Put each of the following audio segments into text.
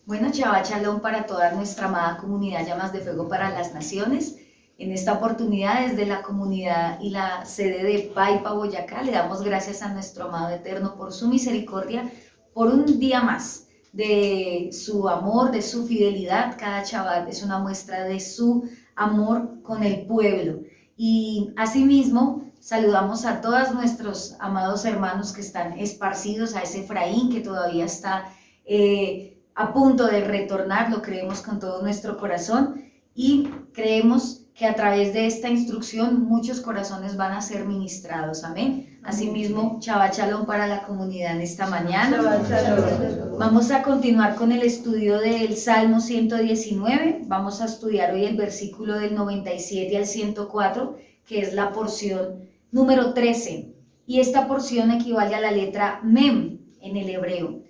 Bueno, Shabbat Shalom para toda nuestra amada comunidad Llamas de Fuego para las Naciones. En esta oportunidad, desde la comunidad y la sede de Paipa, Boyacá, le damos gracias a nuestro amado Eterno por su misericordia, por un día más de su amor, de su fidelidad. Cada Shabbat es una muestra de su amor con el pueblo. Y asimismo, saludamos a todos nuestros amados hermanos que están esparcidos, a ese Efraín que todavía está a punto de retornar, lo creemos con todo nuestro corazón y creemos que a través de esta instrucción muchos corazones van a ser ministrados, amén. Asimismo, Shabbat Shalom para la comunidad en esta mañana. Vamos a continuar con el estudio del Salmo 119, vamos a estudiar hoy el versículo del 97 al 104, que es la porción número 13, y esta porción equivale a la letra Mem en el hebreo.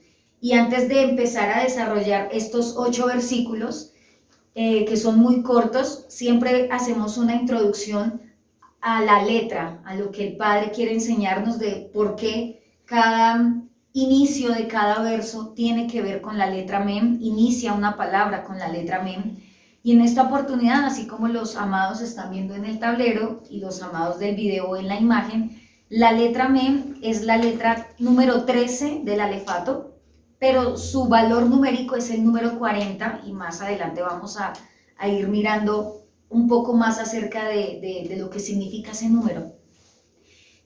Y antes de empezar a desarrollar estos 8 versículos, que son muy cortos, siempre hacemos una introducción a la letra, a lo que el Padre quiere enseñarnos de por qué cada inicio de cada verso tiene que ver con la letra Mem, inicia una palabra con la letra Mem. Y en esta oportunidad, así como los amados están viendo en el tablero y los amados del video en la imagen, la letra Mem es la letra número 13 del alefato, pero su valor numérico es el número 40 y más adelante vamos a ir mirando un poco más acerca de lo que significa ese número.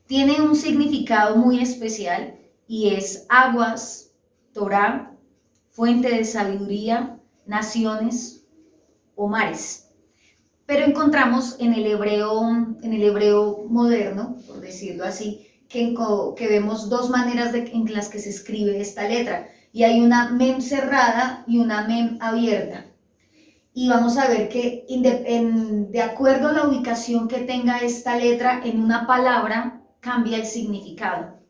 Tiene un significado muy especial y es aguas, Torá, fuente de sabiduría, naciones o mares. Pero encontramos en el hebreo moderno, por decirlo así, que vemos dos maneras en las que se escribe esta letra. Y hay una mem cerrada y una mem abierta. Y vamos a ver que de acuerdo a la ubicación que tenga esta letra en una palabra, cambia el significado.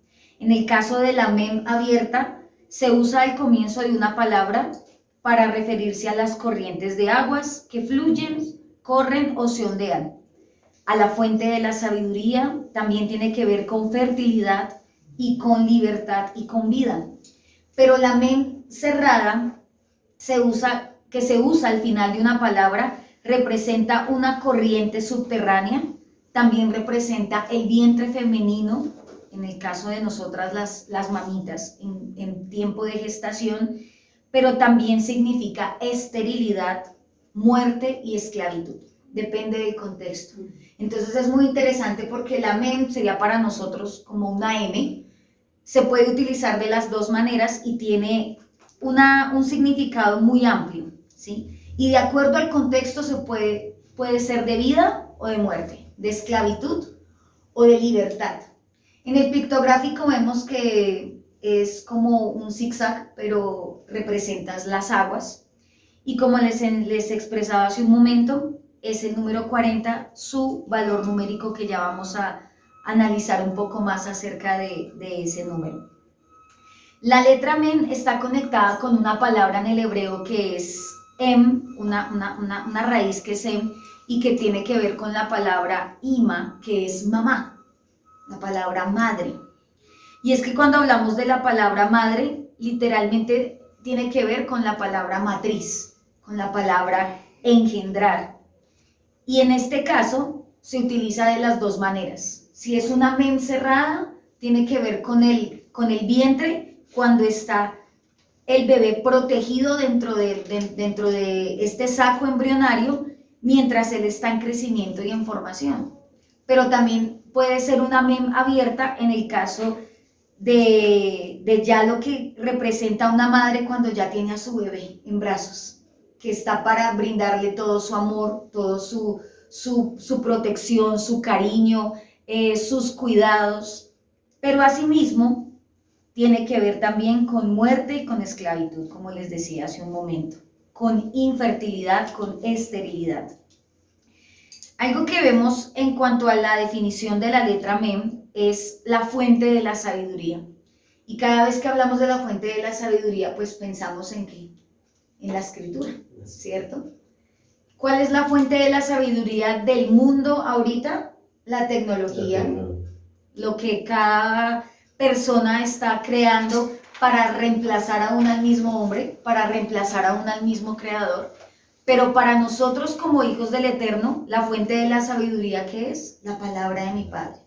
En el caso de la mem abierta, se usa al comienzo de una palabra para referirse a las corrientes de aguas que fluyen, corren o se ondean. A la fuente de la sabiduría también tiene que ver con fertilidad y con libertad y con vida. Pero la mem cerrada que se usa al final de una palabra representa una corriente subterránea, también representa el vientre femenino, en el caso de nosotras las mamitas en tiempo de gestación, pero también significa esterilidad, muerte y esclavitud, depende del contexto. Entonces es muy interesante porque la mem sería para nosotros como una M, se puede utilizar de las dos maneras y tiene un significado muy amplio, ¿sí? Y de acuerdo al contexto puede ser de vida o de muerte, de esclavitud o de libertad. En el pictográfico vemos que es como un zigzag, pero representas las aguas. Y como les expresaba hace un momento, es el número 40, su valor numérico, que ya vamos a analizar un poco más acerca de ese número. La letra Mem está conectada con una palabra en el hebreo que es una raíz que es Em y que tiene que ver con la palabra Ima, que es mamá, la palabra madre. Y es que cuando hablamos de la palabra madre, literalmente tiene que ver con la palabra matriz, con la palabra engendrar. Y en este caso se utiliza de las dos maneras. Si es una mem cerrada, tiene que ver con el vientre, cuando está el bebé protegido dentro de este saco embrionario, mientras él está en crecimiento y en formación. Pero también puede ser una mem abierta en el caso de ya lo que representa una madre cuando ya tiene a su bebé en brazos, que está para brindarle todo su amor, todo su protección, su cariño, sus cuidados, pero asimismo tiene que ver también con muerte y con esclavitud, como les decía hace un momento, con infertilidad, con esterilidad. Algo que vemos en cuanto a la definición de la letra Mem es la fuente de la sabiduría. Y cada vez que hablamos de la fuente de la sabiduría, pues pensamos en ¿qué? En la escritura, ¿cierto? ¿Cuál es la fuente de la sabiduría del mundo ahorita? La tecnología, lo que cada persona está creando para reemplazar aún al mismo hombre, para reemplazar aún al mismo creador. Pero para nosotros como hijos del Eterno, la fuente de la sabiduría, ¿qué es? La palabra de mi Padre.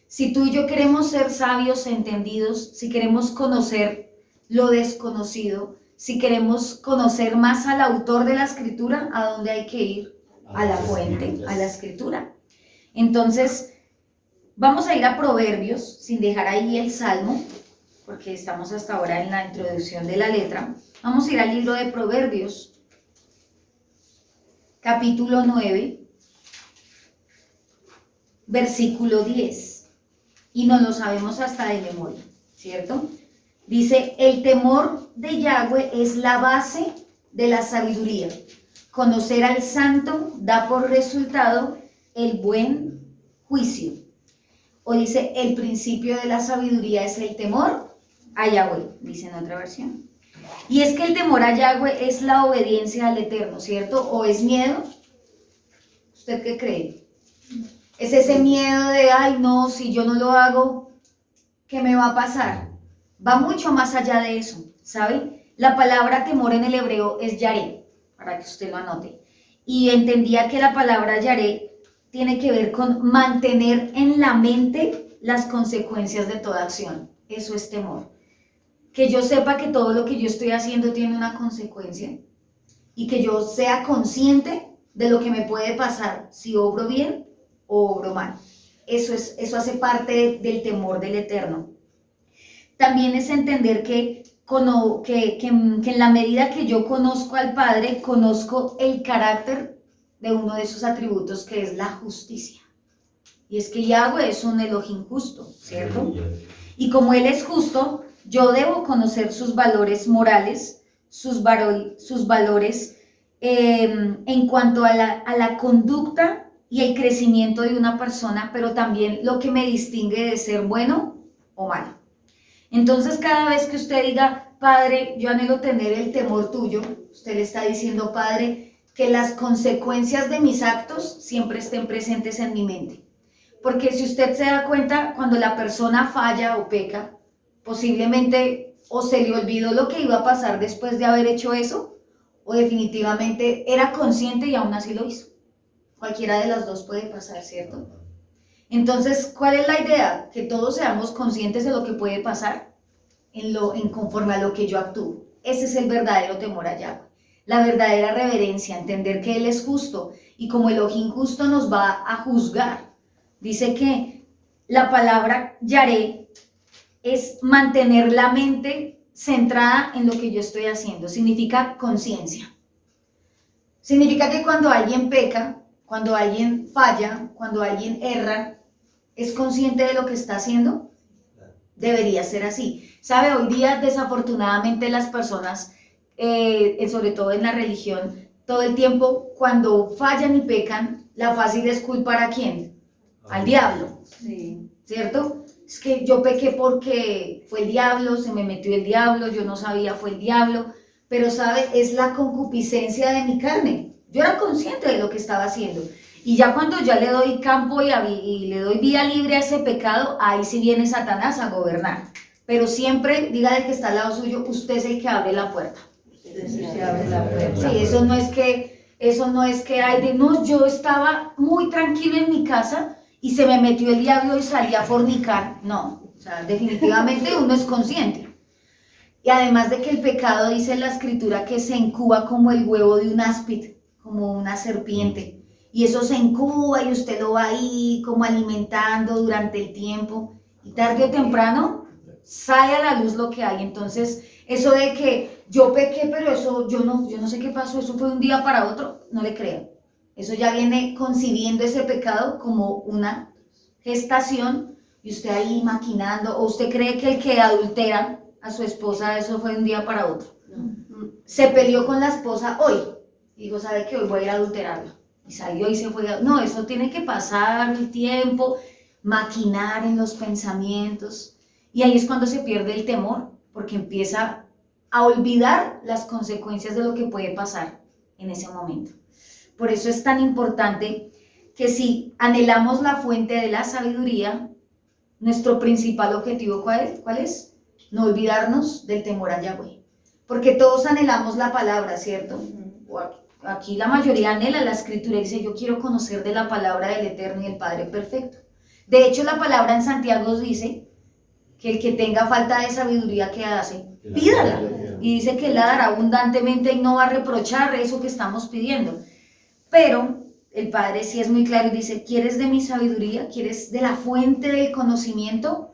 Si tú y yo queremos ser sabios, entendidos, si queremos conocer lo desconocido, si queremos conocer más al autor de la Escritura, ¿a dónde hay que ir? A la fuente, a la Escritura. Entonces, vamos a ir a Proverbios, sin dejar ahí el Salmo, porque estamos hasta ahora en la introducción de la letra. Vamos a ir al libro de Proverbios, capítulo 9, versículo 10. Y no lo sabemos hasta de memoria, ¿cierto? Dice, el temor de Yahweh es la base de la sabiduría. Conocer al santo da por resultado el buen juicio. O dice, el principio de la sabiduría es el temor a Yahweh, dice en otra versión. Y es que el temor a Yahweh es la obediencia al Eterno, ¿cierto? ¿O es miedo? ¿Usted qué cree? Es ese miedo de, ay no, si yo no lo hago, ¿qué me va a pasar? Va mucho más allá de eso, ¿sabe? La palabra temor en el hebreo es yaré, para que usted lo anote. Y entendía que la palabra yaré tiene que ver con mantener en la mente las consecuencias de toda acción. Eso es temor. Que yo sepa que todo lo que yo estoy haciendo tiene una consecuencia y que yo sea consciente de lo que me puede pasar si obro bien o obro mal. Eso hace parte del temor del Eterno. También es entender que en la medida que yo conozco al Padre, conozco el carácter de uno de sus atributos, que es la justicia. Y es que Yahweh es un Elohim justo, ¿cierto? Y como Él es justo, yo debo conocer sus valores morales, sus valores en cuanto a la conducta y el crecimiento de una persona, pero también lo que me distingue de ser bueno o malo. Entonces, cada vez que usted diga, Padre, yo anhelo tener el temor tuyo, usted le está diciendo, Padre, que las consecuencias de mis actos siempre estén presentes en mi mente. Porque si usted se da cuenta, cuando la persona falla o peca, posiblemente o se le olvidó lo que iba a pasar después de haber hecho eso, o definitivamente era consciente y aún así lo hizo. Cualquiera de las dos puede pasar, ¿cierto? Entonces, ¿cuál es la idea? Que todos seamos conscientes de lo que puede pasar en conforme a lo que yo actúo. Ese es el verdadero temor a Yahweh. La verdadera reverencia, entender que Él es justo y como Elohim justo nos va a juzgar. Dice que la palabra yaré es mantener la mente centrada en lo que yo estoy haciendo. Significa conciencia. Significa que cuando alguien peca, cuando alguien falla, cuando alguien erra, ¿es consciente de lo que está haciendo? Debería ser así. ¿Sabe? Hoy día, desafortunadamente, las personas, sobre todo en la religión, todo el tiempo, cuando fallan y pecan, la fácil es culpar ¿a quién? Al diablo. Sí. ¿Cierto? Es que yo pequé porque fue el diablo, se me metió el diablo, yo no sabía, fue el diablo. Pero, ¿sabe? Es la concupiscencia de mi carne. Yo era consciente de lo que estaba haciendo. Y ya cuando ya le doy campo y le doy vía libre a ese pecado, ahí sí viene Satanás a gobernar. Pero siempre, dígale al que está al lado suyo, usted es el que abre la puerta. Sí, eso no es que hay de, no, yo estaba muy tranquilo en mi casa y se me metió el diablo y salí a fornicar. No, o sea, definitivamente uno es consciente. Y además de que el pecado, dice la escritura, que se incuba como el huevo de un áspid, como una serpiente. Y eso se incuba y usted lo va ahí como alimentando durante el tiempo. Y tarde o temprano sale a la luz lo que hay. Entonces, eso de que yo pequé, pero eso yo no sé qué pasó, eso fue de un día para otro, no le creo. Eso ya viene concibiendo ese pecado como una gestación y usted ahí maquinando. ¿O usted cree que el que adultera a su esposa, eso fue de un día para otro? Se peleó con la esposa hoy. Digo, ¿sabe qué? Hoy voy a ir a adulterarla. Y salió y se fue. No, eso tiene que pasar el tiempo, maquinar en los pensamientos. Y ahí es cuando se pierde el temor, porque empieza a olvidar las consecuencias de lo que puede pasar en ese momento. Por eso es tan importante que si anhelamos la fuente de la sabiduría, nuestro principal objetivo, ¿cuál es? no olvidarnos del temor a Yahweh. Porque todos anhelamos la palabra, ¿cierto? Aquí la mayoría anhela la escritura y dice, yo quiero conocer de la palabra del Eterno y el Padre perfecto. De hecho, la palabra en Santiago dice que el que tenga falta de sabiduría, ¿qué hace? Pídala. Y dice que Él la dará abundantemente y no va a reprochar eso que estamos pidiendo. Pero el Padre sí es muy claro y dice, ¿quieres de mi sabiduría? ¿Quieres de la fuente del conocimiento?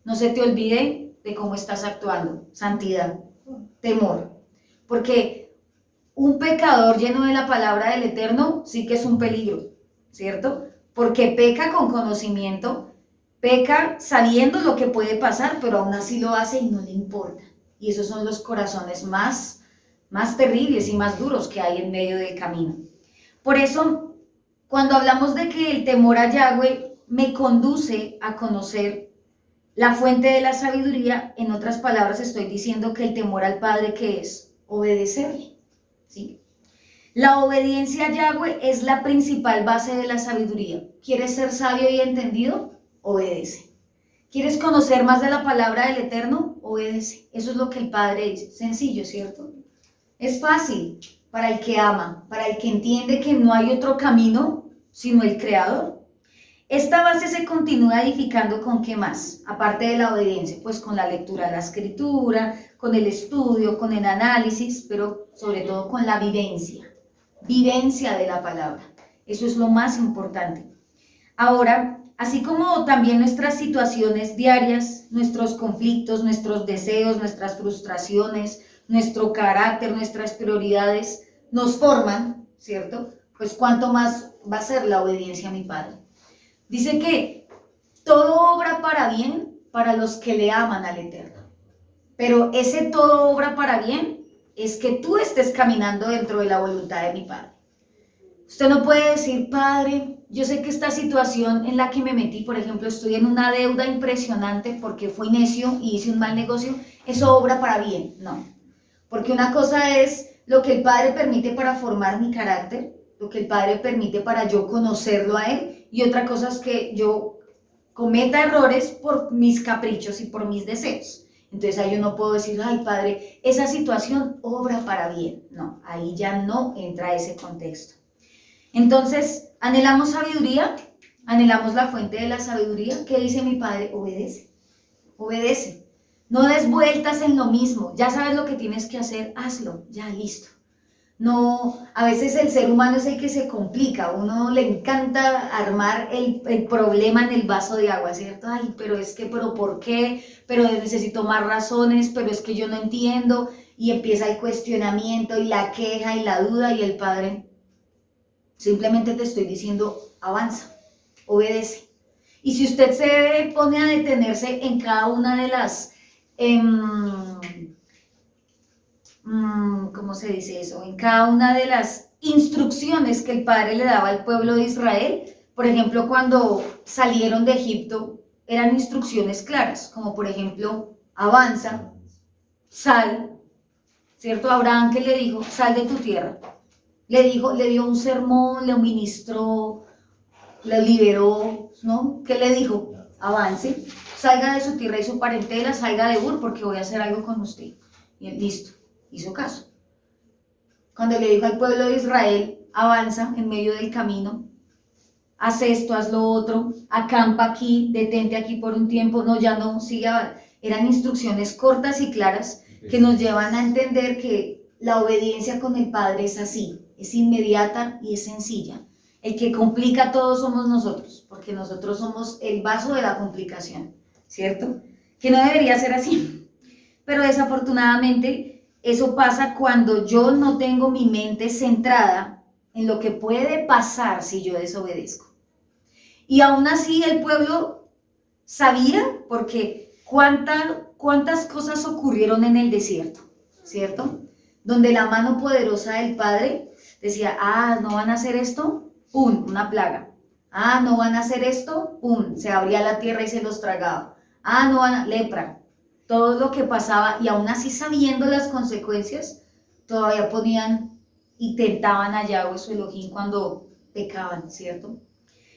No se te olvide de cómo estás actuando. Santidad, temor. Porque un pecador lleno de la palabra del Eterno sí que es un peligro, ¿cierto? Porque peca con conocimiento, peca sabiendo lo que puede pasar, pero aún así lo hace y no le importa. Y esos son los corazones más terribles y más duros que hay en medio del camino. Por eso, cuando hablamos de que el temor a Yahweh me conduce a conocer la fuente de la sabiduría, en otras palabras estoy diciendo que el temor al Padre, ¿qué es? Obedecerle, ¿sí? La obediencia a Yahweh es la principal base de la sabiduría. ¿Quieres ser sabio y entendido? Obedece. ¿Quieres conocer más de la palabra del Eterno? Obedece. Eso es lo que el Padre dice. Sencillo, ¿cierto? Es fácil para el que ama, para el que entiende que no hay otro camino sino el Creador. Esta base se continúa edificando ¿con qué más? Aparte de la obediencia, pues con la lectura de la escritura, con el estudio, con el análisis, pero sobre todo con la vivencia de la palabra. Eso es lo más importante. Ahora, así como también nuestras situaciones diarias, nuestros conflictos, nuestros deseos, nuestras frustraciones, nuestro carácter, nuestras prioridades nos forman, ¿cierto? Pues cuánto más va a ser la obediencia a mi Padre. Dice que todo obra para bien para los que le aman al Eterno. Pero ese todo obra para bien es que tú estés caminando dentro de la voluntad de mi Padre. Usted no puede decir, Padre, yo sé que esta situación en la que me metí, por ejemplo, estoy en una deuda impresionante porque fui necio y hice un mal negocio, eso obra para bien. No, porque una cosa es lo que el Padre permite para formar mi carácter, lo que el Padre permite para yo conocerlo a Él, y otra cosa es que yo cometa errores por mis caprichos y por mis deseos. Entonces ahí yo no puedo decir, ay Padre, esa situación obra para bien. No, ahí ya no entra ese contexto. Entonces, anhelamos sabiduría, anhelamos la fuente de la sabiduría. ¿Qué dice mi Padre? Obedece, obedece. No des vueltas en lo mismo. Ya sabes lo que tienes que hacer, hazlo, ya listo. No, a veces el ser humano es el que se complica, a uno le encanta armar el problema en el vaso de agua, ¿cierto? Ay, pero es que, pero ¿por qué? Pero necesito más razones, pero es que yo no entiendo, y empieza el cuestionamiento y la queja y la duda, y el Padre, simplemente te estoy diciendo, avanza, obedece. Y si usted se pone a detenerse en cada una de las... ¿cómo se dice eso? En cada una de las instrucciones que el Padre le daba al pueblo de Israel. Por ejemplo, cuando salieron de Egipto, eran instrucciones claras, como por ejemplo, avanza, sal, ¿cierto? Abraham, ¿qué le dijo? Sal de tu tierra. Le dio un sermón, le ministró, le liberó, ¿no? ¿Qué le dijo? Avance, salga de su tierra y su parentela, salga de Ur, porque voy a hacer algo con usted. Y él, listo. Hizo caso. Cuando le dijo al pueblo de Israel, avanza en medio del camino, haz esto, haz lo otro, acampa aquí, detente aquí por un tiempo, no, ya no, sigue. Eran instrucciones cortas y claras que nos llevan a entender que la obediencia con el Padre es así, es inmediata y es sencilla. El que complica todo somos nosotros, porque nosotros somos el vaso de la complicación, ¿cierto? Que no debería ser así, pero desafortunadamente eso pasa cuando yo no tengo mi mente centrada en lo que puede pasar si yo desobedezco. Y aún así el pueblo sabía, porque cuántas cosas ocurrieron en el desierto, ¿cierto? Donde la mano poderosa del Padre decía, no van a hacer esto, ¡pum!, una plaga. No van a hacer esto, ¡pum!, se abría la tierra y se los tragaba. No van a, lepra. Todo lo que pasaba, y aún así sabiendo las consecuencias, todavía ponían y tentaban a Yahweh su Elohim cuando pecaban, ¿cierto?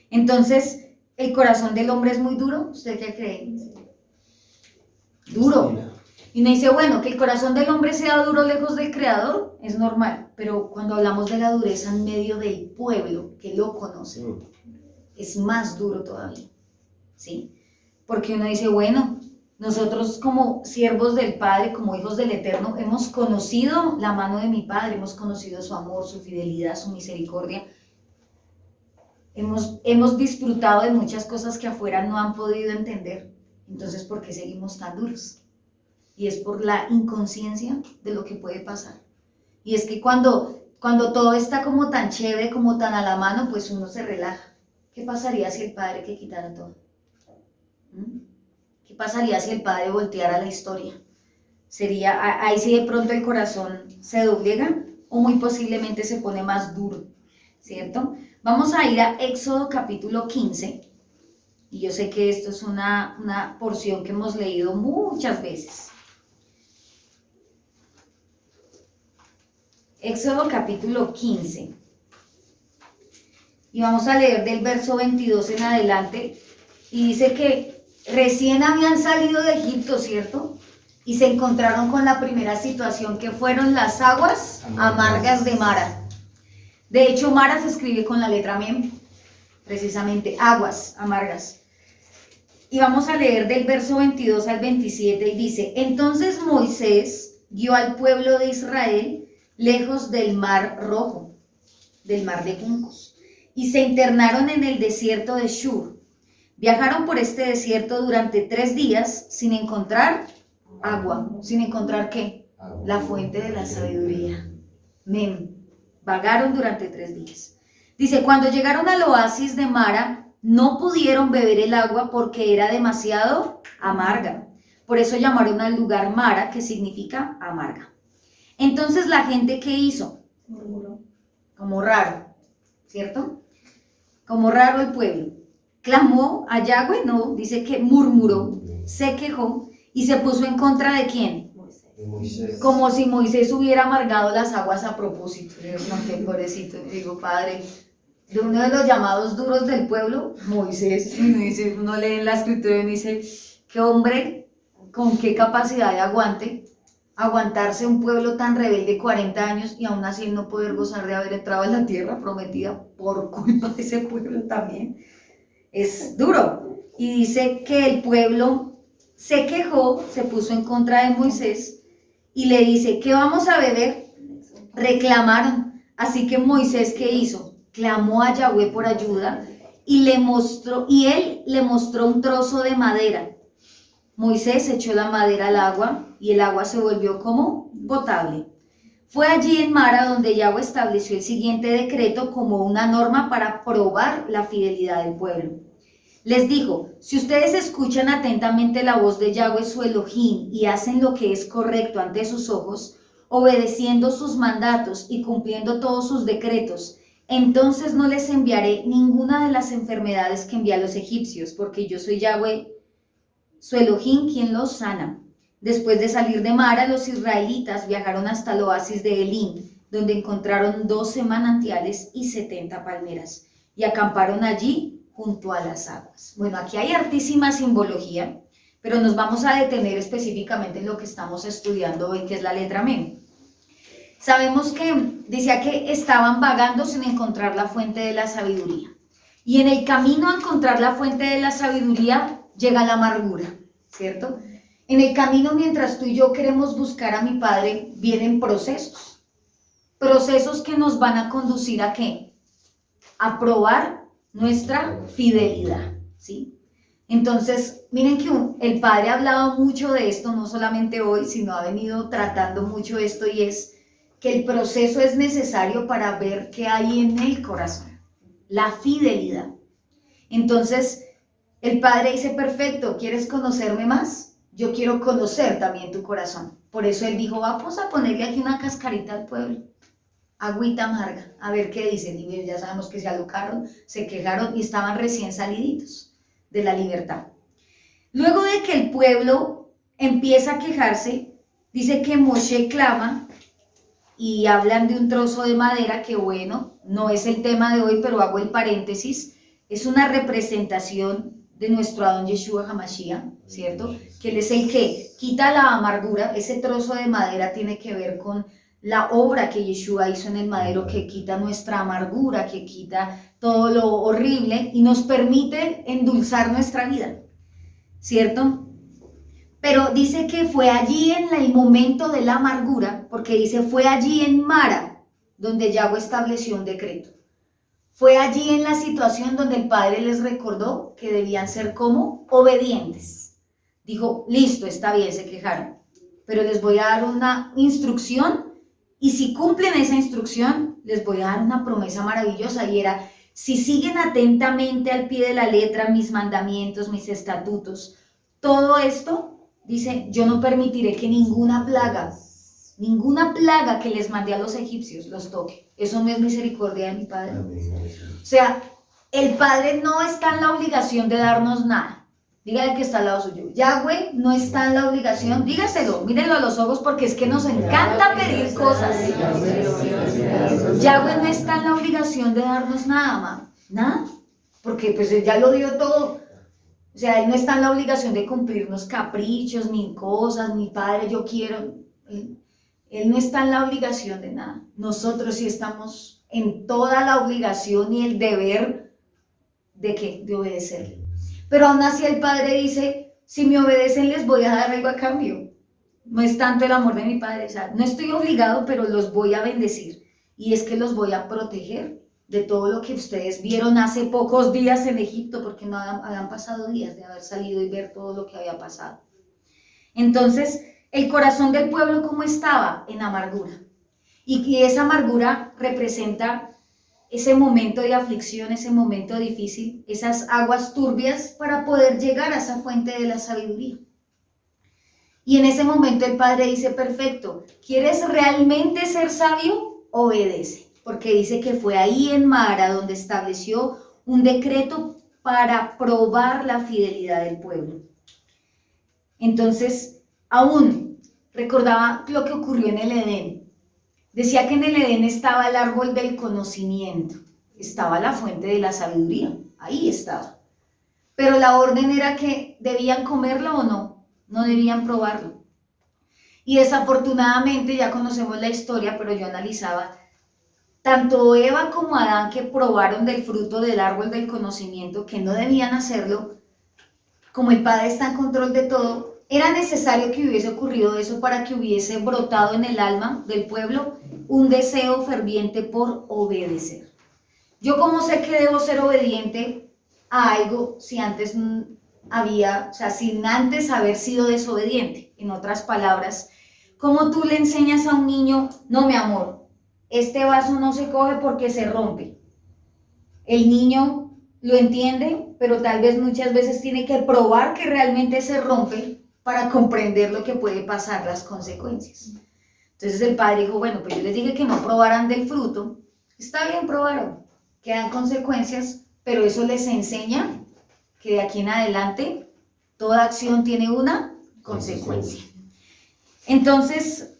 Entonces, ¿el corazón del hombre es muy duro? ¿Usted qué cree? Duro. Y uno dice, bueno, que el corazón del hombre sea duro lejos del Creador, es normal, pero cuando hablamos de la dureza en medio del pueblo que lo conoce, es más duro todavía, ¿sí? Porque uno dice, bueno, nosotros como siervos del Padre, como hijos del Eterno, hemos conocido la mano de mi Padre, hemos conocido su amor, su fidelidad, su misericordia. Hemos disfrutado de muchas cosas que afuera no han podido entender. Entonces, ¿por qué seguimos tan duros? Y es por la inconsciencia de lo que puede pasar. Y es que cuando todo está como tan chévere, como tan a la mano, pues uno se relaja. ¿Qué pasaría si el Padre que quitara todo? ¿Qué pasaría si el Padre volteara la historia? Ahí sí de pronto el corazón se doblega o muy posiblemente se pone más duro, ¿cierto? Vamos a ir a Éxodo capítulo 15, y yo sé que esto es una porción que hemos leído muchas veces. Éxodo capítulo 15, y vamos a leer del verso 22 en adelante, y dice que recién habían salido de Egipto, ¿cierto? Y se encontraron con la primera situación que fueron las aguas amargas de Mara. De hecho, Mara se escribe con la letra Mem, precisamente, aguas amargas. Y vamos a leer del verso 22 al 27 y dice, entonces Moisés guió al pueblo de Israel lejos del mar rojo, del mar de juncos, y se internaron en el desierto de Shur. Viajaron por este desierto durante 3 días sin encontrar agua. ¿Sin encontrar qué? La fuente de la sabiduría. Mem. Vagaron durante 3 días. Dice, cuando llegaron al oasis de Mara, no pudieron beber el agua porque era demasiado amarga. Por eso llamaron al lugar Mara, que significa amarga. Entonces la gente, ¿qué hizo? Murmuró. Como raro, ¿cierto? Como raro el pueblo. Clamó a Yahweh, no, dice que murmuró, se quejó y se puso en contra de ¿quién? Moisés. Como si Moisés hubiera amargado las aguas a propósito. No, qué pobrecito. Digo, padre, de uno de los llamados duros del pueblo, Moisés. Uno lee en la escritura y dice, qué hombre, con qué capacidad de aguantarse un pueblo tan rebelde 40 años y aún así no poder gozar de haber entrado en la tierra prometida por culpa de ese pueblo también. Es duro. Y dice que el pueblo se quejó, se puso en contra de Moisés y le dice, ¿qué vamos a beber? Reclamaron. Así que Moisés, ¿qué hizo? Clamó a Yahweh por ayuda y él le mostró un trozo de madera. Moisés echó la madera al agua y el agua se volvió como potable. Fue allí en Mara donde Yahweh estableció el siguiente decreto como una norma para probar la fidelidad del pueblo. Les dijo, si ustedes escuchan atentamente la voz de Yahweh su Elohim y hacen lo que es correcto ante sus ojos, obedeciendo sus mandatos y cumpliendo todos sus decretos, entonces no les enviaré ninguna de las enfermedades que envié a los egipcios, porque yo soy Yahweh, su Elohim, quien los sana. Después de salir de Mara, los israelitas viajaron hasta el oasis de Elim, donde encontraron 12 manantiales y 70 palmeras, y acamparon allí junto a las aguas. Bueno, aquí hay hartísima simbología, pero nos vamos a detener específicamente en lo que estamos estudiando hoy, que es la letra Mem. Sabemos que decía que estaban vagando sin encontrar la fuente de la sabiduría. Y en el camino a encontrar la fuente de la sabiduría llega la amargura, ¿cierto? En el camino, mientras tú y yo queremos buscar a mi Padre, vienen procesos. Procesos que nos van a conducir ¿a qué? A probar nuestra fidelidad, ¿sí? Entonces, miren que el Padre ha hablado mucho de esto, no solamente hoy, sino ha venido tratando mucho esto, y es que el proceso es necesario para ver qué hay en el corazón, la fidelidad. Entonces, el Padre dice, perfecto, ¿quieres conocerme más? Yo quiero conocer también tu corazón. Por eso Él dijo, vamos a ponerle aquí una cascarita al pueblo, agüita amarga, a ver qué dicen. Y ya sabemos que se alocaron, se quejaron y estaban recién saliditos de la libertad. Luego de que el pueblo empieza a quejarse, dice que Moshe clama y hablan de un trozo de madera que, bueno, no es el tema de hoy, pero hago el paréntesis, es una representación de nuestro Adón Yeshua HaMashiach, ¿cierto? Que Él es el que quita la amargura. Ese trozo de madera tiene que ver con la obra que Yeshua hizo en el madero, que quita nuestra amargura, que quita todo lo horrible y nos permite endulzar nuestra vida, ¿cierto? Pero dice que fue allí en el momento de la amargura, porque dice fue allí en Mara donde Yahweh estableció un decreto. Fue allí en la situación donde el Padre les recordó que debían ser como obedientes. Dijo, listo, está bien, se quejaron, pero les voy a dar una instrucción y si cumplen esa instrucción, les voy a dar una promesa maravillosa y era, si siguen atentamente al pie de la letra mis mandamientos, mis estatutos, todo esto, dice, yo no permitiré que ninguna plaga que les mandé a los egipcios los toque. Eso no es misericordia de mi Padre. O sea, el Padre no está en la obligación de darnos nada. Dígale que está al lado suyo. Yahweh no está en la obligación, dígaselo, mírenlo a los ojos porque es que nos encanta pedir cosas. Yahweh no está en la obligación de darnos nada, ma. Nada. Porque pues Él ya lo dio todo. O sea, Él no está en la obligación de cumplirnos caprichos, ni cosas, ni Padre, yo quiero. Él no está en la obligación de nada. Nosotros sí estamos en toda la obligación y el deber de ¿qué? De obedecer. Pero aún así el Padre dice, si me obedecen les voy a dar algo a cambio. No es tanto el amor de mi Padre, o sea, no estoy obligado, pero los voy a bendecir. Y es que los voy a proteger de todo lo que ustedes vieron hace pocos días en Egipto, porque no habían pasado días de haber salido y ver todo lo que había pasado. Entonces, el corazón del pueblo, ¿cómo estaba? En amargura. Y esa amargura representa ese momento de aflicción, ese momento difícil, esas aguas turbias para poder llegar a esa fuente de la sabiduría. Y en ese momento el Padre dice, perfecto, ¿quieres realmente ser sabio? Obedece. Porque dice que fue ahí en Mara donde estableció un decreto para probar la fidelidad del pueblo. Entonces, aún recordaba lo que ocurrió en el Edén. Decía que en el Edén estaba el árbol del conocimiento, estaba la fuente de la sabiduría, ahí estaba. Pero la orden era que debían comerlo o no, no debían probarlo. Y desafortunadamente ya conocemos la historia, pero yo analizaba, tanto Eva como Adán que probaron del fruto del árbol del conocimiento, que no debían hacerlo, como el Padre está en control de todo, era necesario que hubiese ocurrido eso para que hubiese brotado en el alma del pueblo un deseo ferviente por obedecer. Yo cómo sé que debo ser obediente a algo si antes había, o sea, sin antes haber sido desobediente. En otras palabras, ¿cómo tú le enseñas a un niño, no mi amor, este vaso no se coge porque se rompe? El niño lo entiende, pero tal vez muchas veces tiene que probar que realmente se rompe para comprender lo que puede pasar, las consecuencias. Entonces el Padre dijo, bueno, pues yo les dije que no probaran del fruto, está bien, probaron, quedan consecuencias, pero eso les enseña que de aquí en adelante toda acción tiene una consecuencia. Entonces,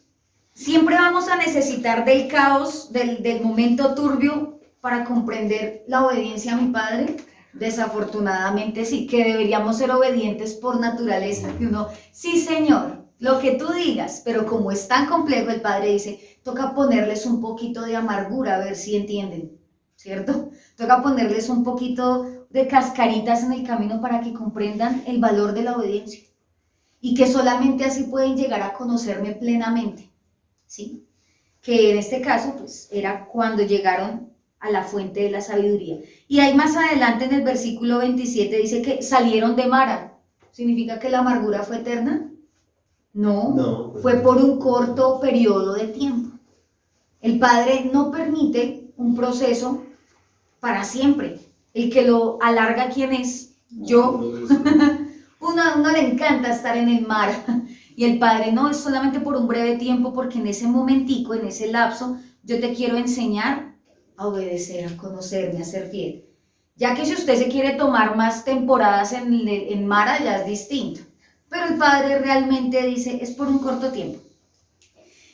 siempre vamos a necesitar del caos, del momento turbio para comprender la obediencia a mi Padre. Desafortunadamente sí, que deberíamos ser obedientes por naturaleza. Que uno, sí Señor, lo que tú digas, pero como es tan complejo, el Padre dice, toca ponerles un poquito de amargura a ver si entienden, ¿cierto? Toca ponerles un poquito de cascaritas en el camino para que comprendan el valor de la obediencia. Y que solamente así pueden llegar a conocerme plenamente. ¿Sí? Que en este caso pues era cuando llegaron a la fuente de la sabiduría. Y ahí más adelante en el versículo 27 dice que salieron de Mara. ¿Significa que la amargura fue eterna? No, fue por un corto periodo de tiempo. El Padre no permite un proceso para siempre. El que lo alarga, ¿quién es? Yo. Uno le encanta estar en el mar. Y el Padre no, es solamente por un breve tiempo, porque en ese momentico, en ese lapso, yo te quiero enseñar a obedecer, a conocerme, a ser fiel. Ya que si usted se quiere tomar más temporadas en Mara, ya es distinto. Pero el Padre realmente dice, es por un corto tiempo.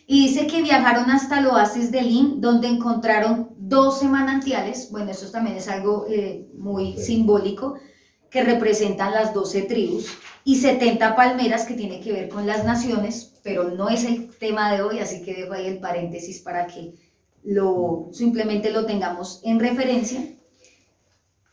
Y dice que viajaron hasta el oasis de Elim, donde encontraron 12 manantiales. Bueno, eso también es algo muy simbólico. que representan las 12 tribus, y 70 palmeras, que tiene que ver con las naciones, pero no es el tema de hoy, así que dejo ahí el paréntesis para que simplemente lo tengamos en referencia.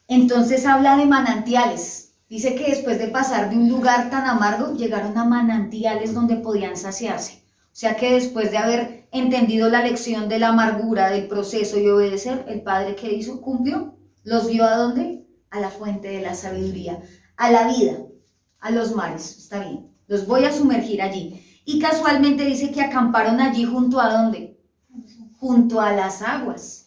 Entonces habla de manantiales. Dice que después de pasar de un lugar tan amargo, llegaron a manantiales donde podían saciarse. O sea que después de haber entendido la lección de la amargura, del proceso y obedecer, el Padre, ¿qué hizo? Cumplió. ¿Los guió a dónde? A la fuente de la sabiduría, a la vida, a los mares. Está bien, los voy a sumergir allí. Y casualmente dice que acamparon allí junto a ¿dónde? Junto a las aguas.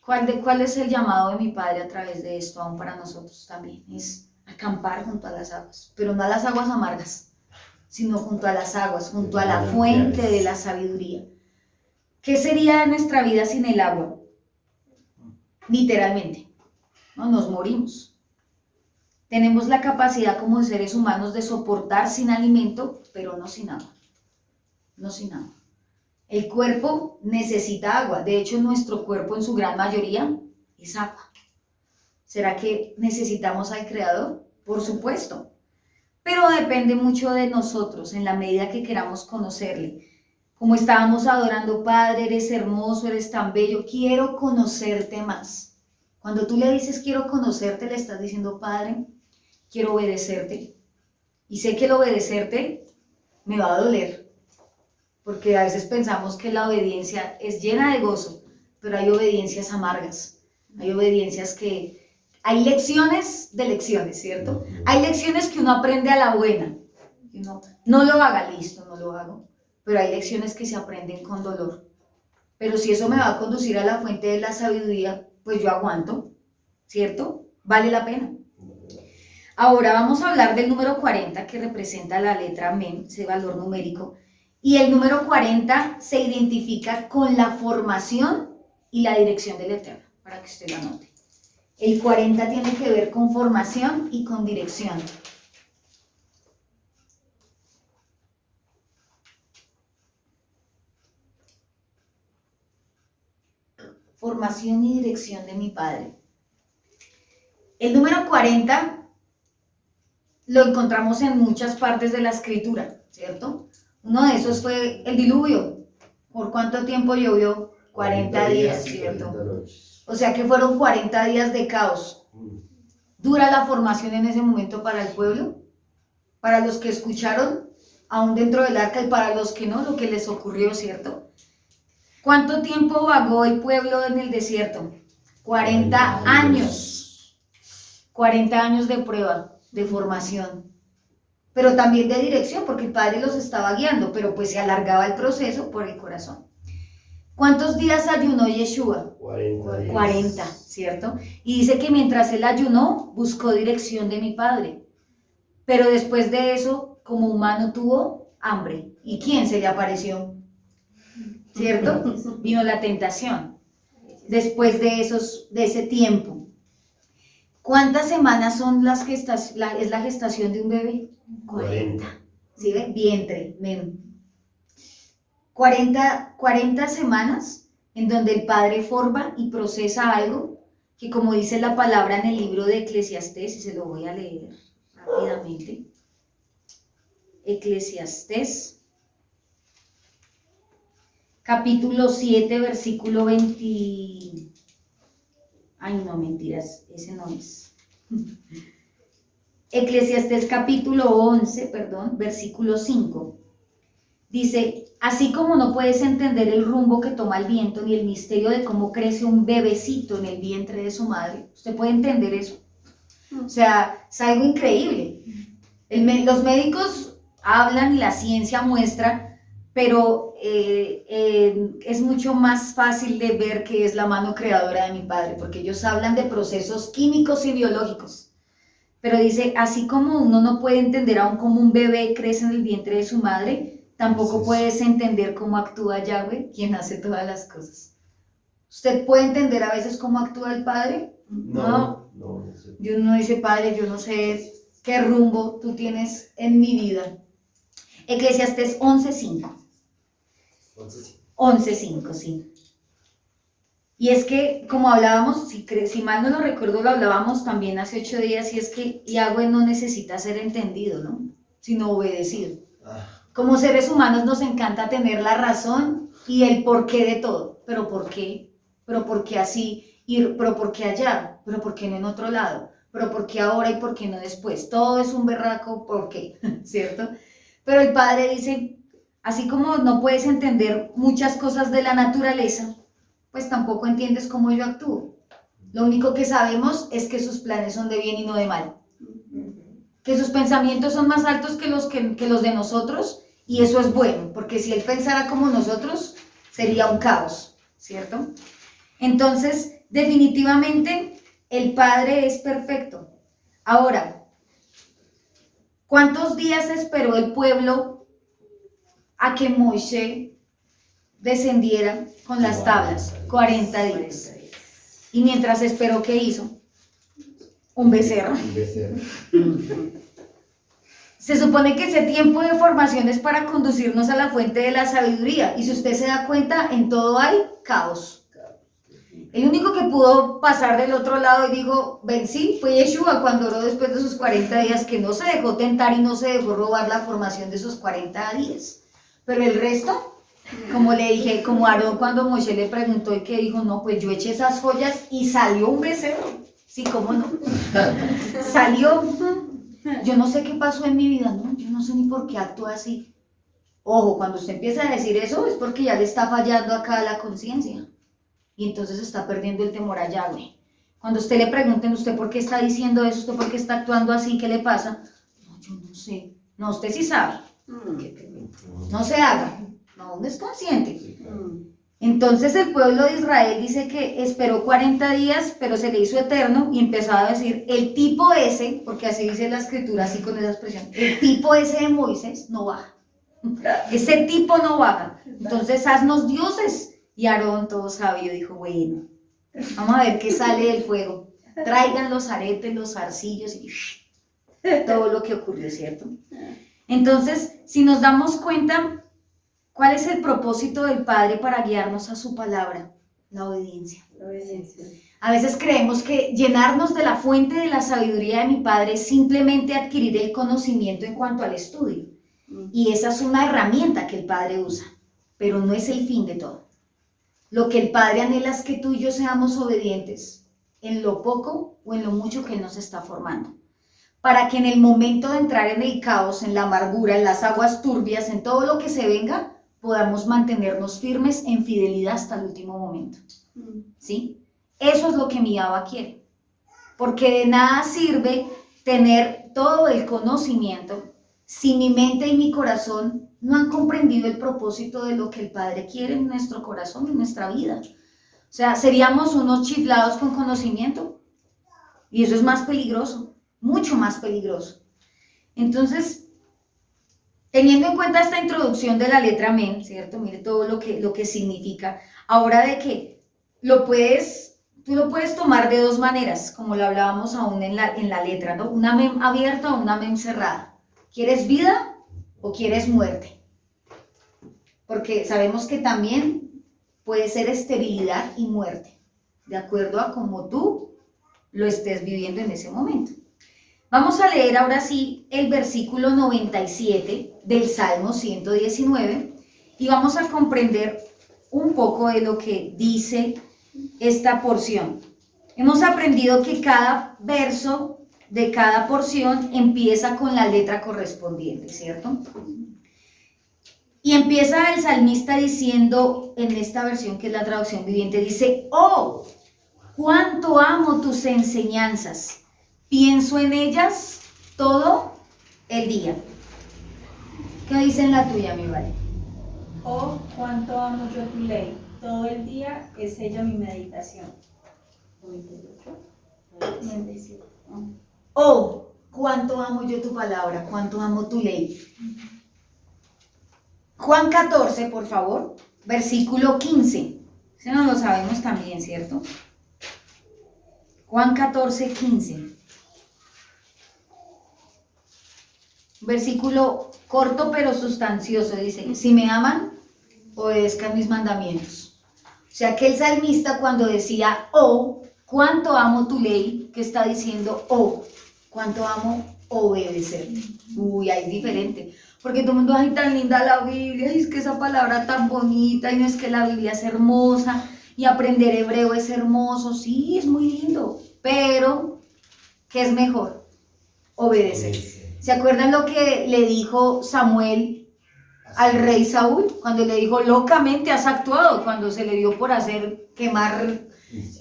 ¿Cuál es el llamado de mi Padre a través de esto, aún para nosotros también? Es acampar junto a las aguas, pero no a las aguas amargas, sino junto a las aguas, junto a la fuente de la sabiduría. ¿Qué sería nuestra vida sin el agua? Literalmente, ¿no? Nos morimos. Tenemos la capacidad como seres humanos de soportar sin alimento, pero no sin agua. No sin agua. El cuerpo necesita agua. De hecho, nuestro cuerpo en su gran mayoría es agua. ¿Será que necesitamos al Creador? Por supuesto. Pero depende mucho de nosotros en la medida que queramos conocerle. Como estábamos adorando, Padre, eres hermoso, eres tan bello, quiero conocerte más. Cuando tú le dices quiero conocerte, le estás diciendo, Padre, quiero obedecerte. Y sé que el obedecerte me va a doler. Porque a veces pensamos que la obediencia es llena de gozo, pero hay obediencias amargas, hay obediencias que... Hay lecciones de lecciones, ¿cierto? Hay lecciones que uno aprende a la buena, no lo haga, listo, no lo hago, pero hay lecciones que se aprenden con dolor. Pero si eso me va a conducir a la fuente de la sabiduría, pues yo aguanto, ¿cierto? Vale la pena. Ahora vamos a hablar del número 40, que representa la letra Mem, ese valor numérico. Y el número 40 se identifica con la formación y la dirección del Eterno, para que usted lo anote. El 40 tiene que ver con formación y con dirección. Formación y dirección de mi Padre. El número 40 lo encontramos en muchas partes de la Escritura, ¿cierto? Uno de esos fue el diluvio. ¿Por cuánto tiempo llovió? 40 días, ¿cierto? O sea que fueron 40 días de caos. ¿Dura la formación en ese momento para el pueblo? Para los que escucharon, aún dentro del arca, y para los que no, lo que les ocurrió, ¿cierto? ¿Cuánto tiempo vagó el pueblo en el desierto? 40 años. 40 años de prueba, de formación. Pero también de dirección, porque el Padre los estaba guiando, pero pues se alargaba el proceso por el corazón. ¿Cuántos días ayunó Yeshua? 40, ¿cierto? Y dice que mientras él ayunó, buscó dirección de mi Padre. Pero después de eso, como humano, tuvo hambre. ¿Y quién se le apareció? ¿Cierto? Vino la tentación. Después de ese tiempo. ¿Cuántas semanas son es la gestación de un bebé? 40. ¿Sí ve? Vientre, Mem. 40 semanas en donde el Padre forma y procesa algo que, como dice la palabra en el libro de Eclesiastés, y se lo voy a leer rápidamente. Eclesiastés, capítulo 7, versículo 20... Ay, no, mentiras, ese no es. Eclesiastés capítulo 11, versículo 5. Dice, así como no puedes entender el rumbo que toma el viento, ni el misterio de cómo crece un bebecito en el vientre de su madre, usted puede entender eso. O sea, es algo increíble. Los médicos hablan y la ciencia muestra, pero es mucho más fácil de ver que es la mano creadora de mi Padre, porque ellos hablan de procesos químicos y biológicos. Pero dice, así como uno no puede entender aún cómo un bebé crece en el vientre de su madre, tampoco puedes entender cómo actúa Yahweh, quien hace todas las cosas. ¿Usted puede entender a veces cómo actúa el Padre? No. Y uno dice, Padre, yo no sé qué rumbo tú tienes en mi vida. Eclesiastés 11:5. 11:5, sí. Y es que, como hablábamos, si mal no lo recuerdo, lo hablábamos también hace 8 días, y es que Yahweh no necesita ser entendido, ¿no? Sino obedecido. Como seres humanos nos encanta tener la razón y el porqué de todo. ¿Pero por qué? ¿Pero por qué así? ¿Pero por qué allá? ¿Pero por qué no en otro lado? ¿Pero por qué ahora y por qué no después? Todo es un berraco ¿por qué? ¿Cierto? Pero el Padre dice, así como no puedes entender muchas cosas de la naturaleza, pues tampoco entiendes cómo yo actúo. Lo único que sabemos es que sus planes son de bien y no de mal. Que sus pensamientos son más altos que los de nosotros, y eso es bueno, porque si él pensara como nosotros, sería un caos, ¿cierto? Entonces, definitivamente, el Padre es perfecto. Ahora, ¿cuántos días esperó el pueblo a que Moisés descendiera con las tablas? 40 días. Y mientras esperó, ¿qué hizo? Un becerro. Se supone que ese tiempo de formación es para conducirnos a la fuente de la sabiduría. Y si usted se da cuenta, en todo hay caos. El único que pudo pasar del otro lado y dijo, vencí, fue Yeshua cuando oró después de sus 40 días, que no se dejó tentar y no se dejó robar la formación de esos 40 días. Pero el resto, como le dije, como Aarón cuando Moisés le preguntó y que dijo, no, pues yo eché esas joyas y salió un becerro. Sí, cómo no. Salió. Yo no sé qué pasó en mi vida, ¿no? Yo no sé ni por qué actúo así. Ojo, cuando usted empieza a decir eso es porque ya le está fallando acá la conciencia. Y entonces está perdiendo el temor a Yahweh. Cuando usted le pregunten, ¿usted por qué está diciendo eso? ¿Usted por qué está actuando así? ¿Qué le pasa? No, yo no sé. No, usted sí sabe. No se haga. No, uno es consciente. Entonces el pueblo de Israel dice que esperó 40 días, pero se le hizo eterno, y empezaba a decir, el tipo ese, porque así dice la escritura, así con esa expresión, el tipo ese de Moisés no baja. Ese tipo no baja. Entonces haznos dioses. Y Aarón, todo sabio, dijo, bueno, vamos a ver qué sale del fuego. Traigan los aretes, los zarcillos y todo lo que ocurrió, ¿cierto? Entonces, si nos damos cuenta, ¿cuál es el propósito del Padre para guiarnos a su palabra? La obediencia. A veces creemos que llenarnos de la fuente de la sabiduría de mi Padre es simplemente adquirir el conocimiento en cuanto al estudio. Y esa es una herramienta que el Padre usa, pero no es el fin de todo. Lo que el Padre anhela es que tú y yo seamos obedientes en lo poco o en lo mucho que Él nos está formando, para que en el momento de entrar en el caos, en la amargura, en las aguas turbias, en todo lo que se venga, podamos mantenernos firmes en fidelidad hasta el último momento. ¿Sí? Eso es lo que mi Abba quiere. Porque de nada sirve tener todo el conocimiento si mi mente y mi corazón no han comprendido el propósito de lo que el Padre quiere en nuestro corazón, en nuestra vida. O sea, seríamos unos chiflados con conocimiento. Y eso es más peligroso, mucho más peligroso. Entonces, teniendo en cuenta esta introducción de la letra Men, ¿cierto? Mire todo lo que significa. Ahora de que tú lo puedes tomar de dos maneras, como lo hablábamos aún en la letra, ¿no? Una Mem abierta o una Mem cerrada. ¿Quieres vida o quieres muerte? Porque sabemos que también puede ser esterilidad y muerte, de acuerdo a cómo tú lo estés viviendo en ese momento. Vamos a leer ahora sí el versículo 97 del Salmo 119 y vamos a comprender un poco de lo que dice esta porción. Hemos aprendido que cada verso de cada porción empieza con la letra correspondiente, ¿cierto? Y empieza el salmista diciendo, en esta versión que es la traducción viviente, dice, oh, cuánto amo tus enseñanzas, pienso en ellas todo el día. ¿Qué dice en la tuya, mi Vale? Oh, cuánto amo yo tu ley, todo el día es ella mi meditación. 97. Oh, cuánto amo yo tu palabra, cuánto amo tu ley. Juan 14, por favor, versículo 15. Ese no lo sabemos también, ¿cierto? Juan 14, 15. Versículo corto pero sustancioso, dice, si me aman, obedezcan mis mandamientos. O sea que el salmista cuando decía, oh, cuánto amo tu ley, que está diciendo, oh, cuánto amo obedecer. Uy, ahí es diferente. Porque todo el mundo, ay, tan linda la Biblia, y es que esa palabra tan bonita, y no es que la Biblia es hermosa, y aprender hebreo es hermoso, sí, es muy lindo, pero, ¿qué es mejor? Obedecer. ¿Se acuerdan lo que le dijo Samuel al rey Saúl? Cuando le dijo, locamente has actuado, cuando se le dio por quemar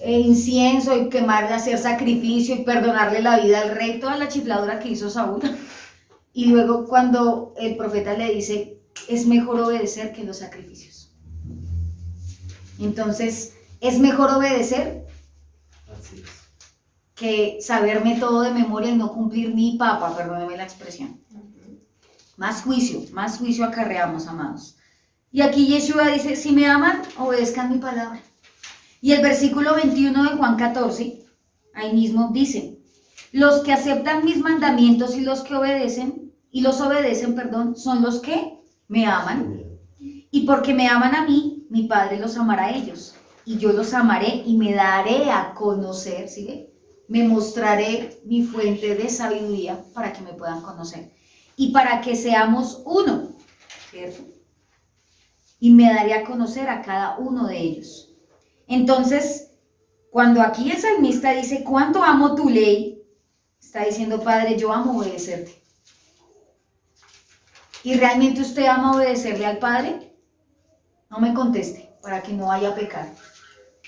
incienso y hacer sacrificio y perdonarle la vida al rey, toda la chifladura que hizo Saúl. Y luego cuando el profeta le dice, es mejor obedecer que los sacrificios. Entonces, es mejor obedecer que saberme todo de memoria y no cumplir ni papa, perdóneme la expresión. Más juicio acarreamos, amados. Y aquí Yeshua dice, si me aman, obedezcan mi palabra. Y el versículo 21 de Juan 14, ahí mismo dice, los que aceptan mis mandamientos y los obedecen, son los que me aman. Y porque me aman a mí, mi Padre los amará a ellos. Y yo los amaré y me daré a conocer, ¿sí ve? Me mostraré mi fuente de sabiduría para que me puedan conocer. Y para que seamos uno, ¿cierto? Y me daré a conocer a cada uno de ellos. Entonces, cuando aquí el salmista dice, ¿cuánto amo tu ley? Está diciendo, Padre, yo amo obedecerte. ¿Y realmente usted ama obedecerle al Padre? No me conteste, para que no vaya a pecar.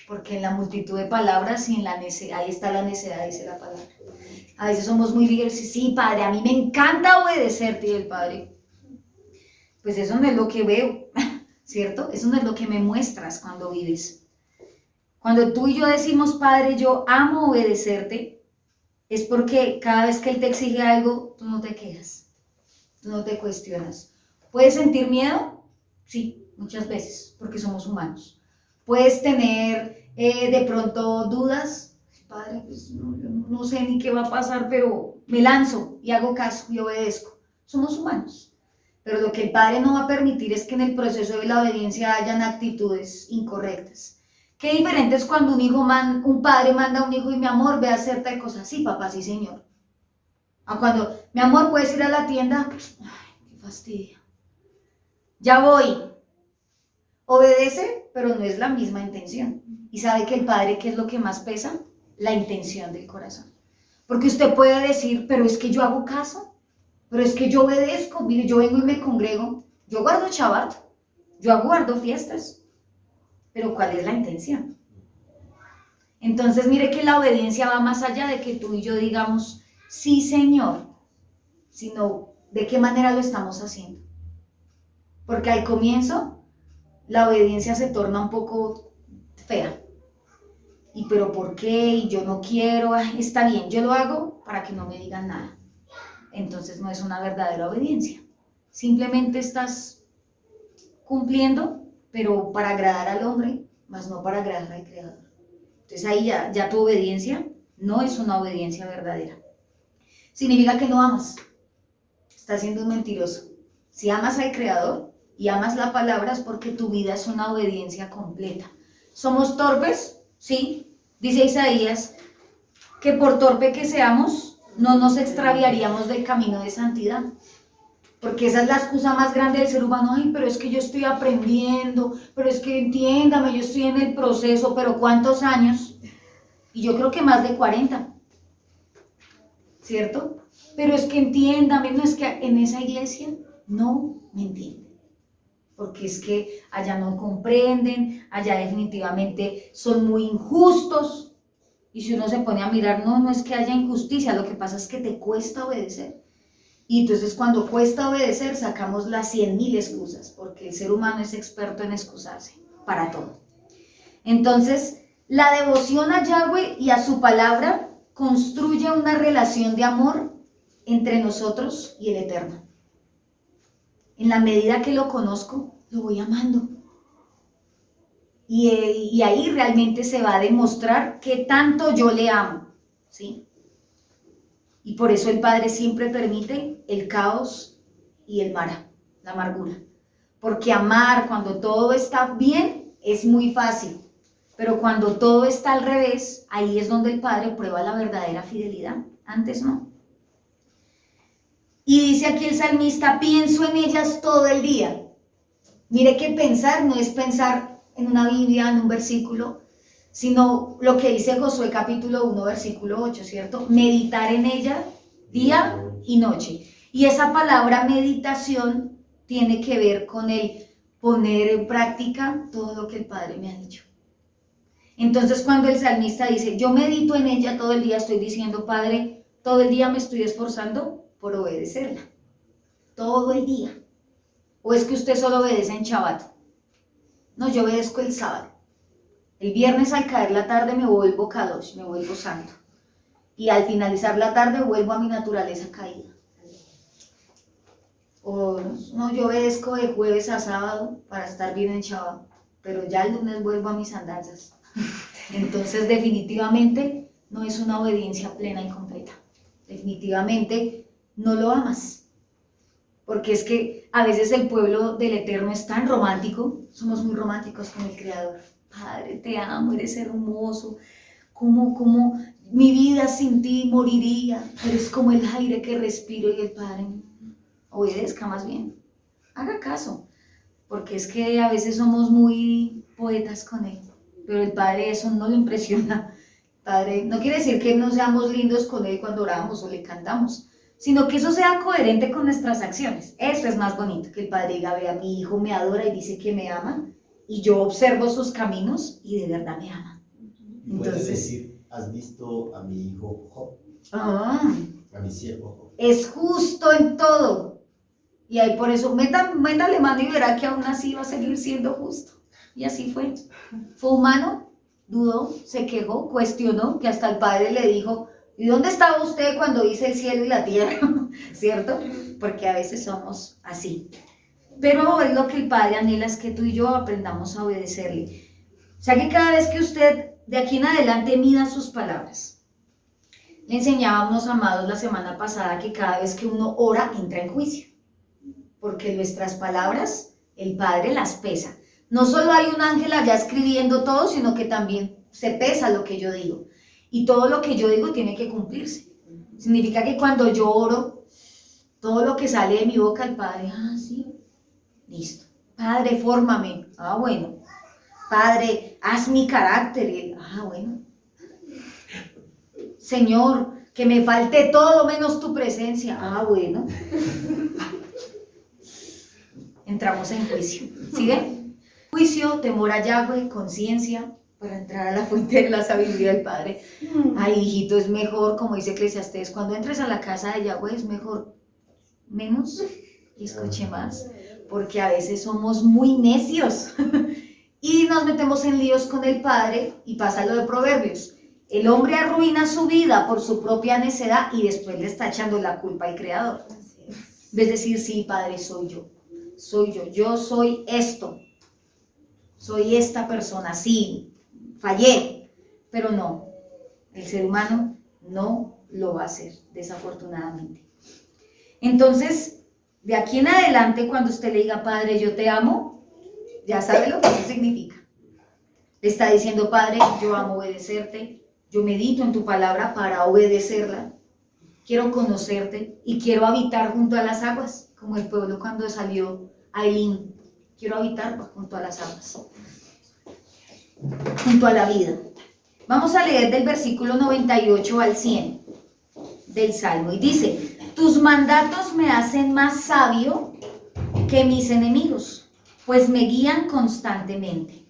Porque en la multitud de palabras y en la necedad, ahí está la necedad, dice la palabra. A veces somos muy vigorosos, sí, Padre, a mí me encanta obedecerte, y el Padre, pues eso no es lo que veo, ¿cierto? Eso no es lo que me muestras cuando vives. Cuando tú y yo decimos, Padre, yo amo obedecerte, es porque cada vez que Él te exige algo, tú no te quejas, tú no te cuestionas. ¿Puedes sentir miedo? Sí, muchas veces, porque somos humanos. ¿Puedes tener de pronto dudas? Padre, pues yo no sé ni qué va a pasar, pero me lanzo y hago caso y obedezco. Somos humanos. Pero lo que el Padre no va a permitir es que en el proceso de la obediencia hayan actitudes incorrectas. Qué diferente es cuando un padre manda a un hijo y mi amor, ve a hacer tal cosa. Sí, papá, sí, señor. A cuando, mi amor, ¿puedes ir a la tienda? Ay, qué fastidio. Ya voy. Obedece, pero no es la misma intención. Y sabe que el Padre, ¿qué es lo que más pesa? La intención del corazón. Porque usted puede decir, pero es que yo hago caso, pero es que yo obedezco, mire, yo vengo y me congrego, yo guardo Shabbat, yo guardo fiestas, pero ¿cuál es la intención? Entonces mire que la obediencia va más allá de que tú y yo digamos, sí Señor, sino de qué manera lo estamos haciendo. Porque al comienzo la obediencia se torna un poco fea. ¿Y pero por qué? Y yo no quiero, está bien, yo lo hago para que no me digan nada. Entonces no es una verdadera obediencia. Simplemente estás cumpliendo, pero para agradar al hombre, más no para agradar al Creador. Entonces ahí ya tu obediencia no es una obediencia verdadera. Significa que no amas. Estás siendo un mentiroso. Si amas al Creador y amas la palabra es porque tu vida es una obediencia completa. ¿Somos torpes? Sí. Dice Isaías que por torpe que seamos, no nos extraviaríamos del camino de santidad. Porque esa es la excusa más grande del ser humano. Ay, pero es que yo estoy aprendiendo, pero es que entiéndame, yo estoy en el proceso, pero ¿cuántos años? Y yo creo que más de 40, ¿cierto? Pero es que entiéndame, no es que en esa iglesia no me entienden. Porque es que allá no comprenden, allá definitivamente son muy injustos. Y si uno se pone a mirar, no es que haya injusticia, lo que pasa es que te cuesta obedecer. Y entonces cuando cuesta obedecer sacamos las 100.000 excusas, porque el ser humano es experto en excusarse para todo. Entonces, la devoción a Yahweh y a su palabra construye una relación de amor entre nosotros y el Eterno. En la medida que lo conozco, lo voy amando. Y ahí realmente se va a demostrar qué tanto yo le amo, ¿sí? Y por eso el Padre siempre permite el caos y el mara, la amargura. Porque amar cuando todo está bien es muy fácil. Pero cuando todo está al revés, ahí es donde el Padre prueba la verdadera fidelidad. Antes no. Y dice aquí el salmista, pienso en ellas todo el día. Mire que pensar no es pensar en una Biblia, en un versículo, sino lo que dice Josué capítulo 1, versículo 8, ¿cierto? Meditar en ella día y noche. Y esa palabra meditación tiene que ver con el poner en práctica todo lo que el Padre me ha dicho. Entonces cuando el salmista dice, yo medito en ella todo el día, estoy diciendo, Padre, todo el día me estoy esforzando por obedecerla. Todo el día. ¿O es que usted solo obedece en Shabbat? No, yo obedezco el sábado. El viernes al caer la tarde me vuelvo Kadosh, me vuelvo santo. Y al finalizar la tarde vuelvo a mi naturaleza caída. O no, yo obedezco de jueves a sábado para estar bien en Shabbat, pero ya el lunes vuelvo a mis andanzas. Entonces definitivamente no es una obediencia plena y completa. Definitivamente no lo amas. Porque es que a veces el pueblo del Eterno es tan romántico, somos muy románticos con el Creador. Padre, te amo, eres hermoso, como mi vida sin ti moriría, eres como el aire que respiro. Y el Padre, obedezca más bien, haga caso, porque es que a veces somos muy poetas con Él, pero el Padre eso no le impresiona. Padre, no quiere decir que no seamos lindos con Él cuando oramos o le cantamos, sino que eso sea coherente con nuestras acciones. Eso es más bonito, que el Padre diga, vea, mi hijo me adora y dice que me ama, y yo observo sus caminos y de verdad me ama. Puedes decir, ¿has visto a mi hijo Job? A mi siervo Job. Es justo en todo. Y ahí por eso, métale mano y verá que aún así va a seguir siendo justo. Y así fue. Fue humano, dudó, se quejó, cuestionó, que hasta el Padre le dijo, ¿y dónde estaba usted cuando hice el cielo y la tierra? ¿Cierto? Porque a veces somos así. Pero es lo que el Padre anhela, es que tú y yo aprendamos a obedecerle. O sea que cada vez que usted de aquí en adelante mida sus palabras. Le enseñábamos, amados, la semana pasada que cada vez que uno ora entra en juicio. Porque nuestras palabras, el Padre las pesa. No solo hay un ángel allá escribiendo todo, sino que también se pesa lo que yo digo. Y todo lo que yo digo tiene que cumplirse. Significa que cuando yo oro, todo lo que sale de mi boca, el Padre, sí, listo. Padre, fórmame. Bueno. Padre, haz mi carácter. Bueno. Señor, que me falte todo menos tu presencia. Bueno. Entramos en juicio. ¿Sí ven? Juicio, temor a Yahweh, conciencia, para entrar a la fuente de la sabiduría del Padre. Ay, hijito, es mejor, como dice Eclesiastés, cuando entres a la casa de Yahweh es mejor menos y escuche más, porque a veces somos muy necios y nos metemos en líos con el Padre. Y pasa lo de Proverbios, el hombre arruina su vida por su propia necedad y después le está echando la culpa al Creador. Es decir, sí, Padre, soy yo, yo soy esto, soy esta persona, sí, fallé, pero no, el ser humano no lo va a hacer, desafortunadamente. Entonces, de aquí en adelante, cuando usted le diga, Padre, yo te amo, ya sabe lo que eso significa. Le está diciendo, Padre, yo amo obedecerte, yo medito en tu palabra para obedecerla, quiero conocerte y quiero habitar junto a las aguas, como el pueblo cuando salió a Elín. Quiero habitar junto a las aguas, junto a la vida. Vamos a leer del versículo 98 al 100 del Salmo, y dice, tus mandatos me hacen más sabio que mis enemigos, pues me guían constantemente.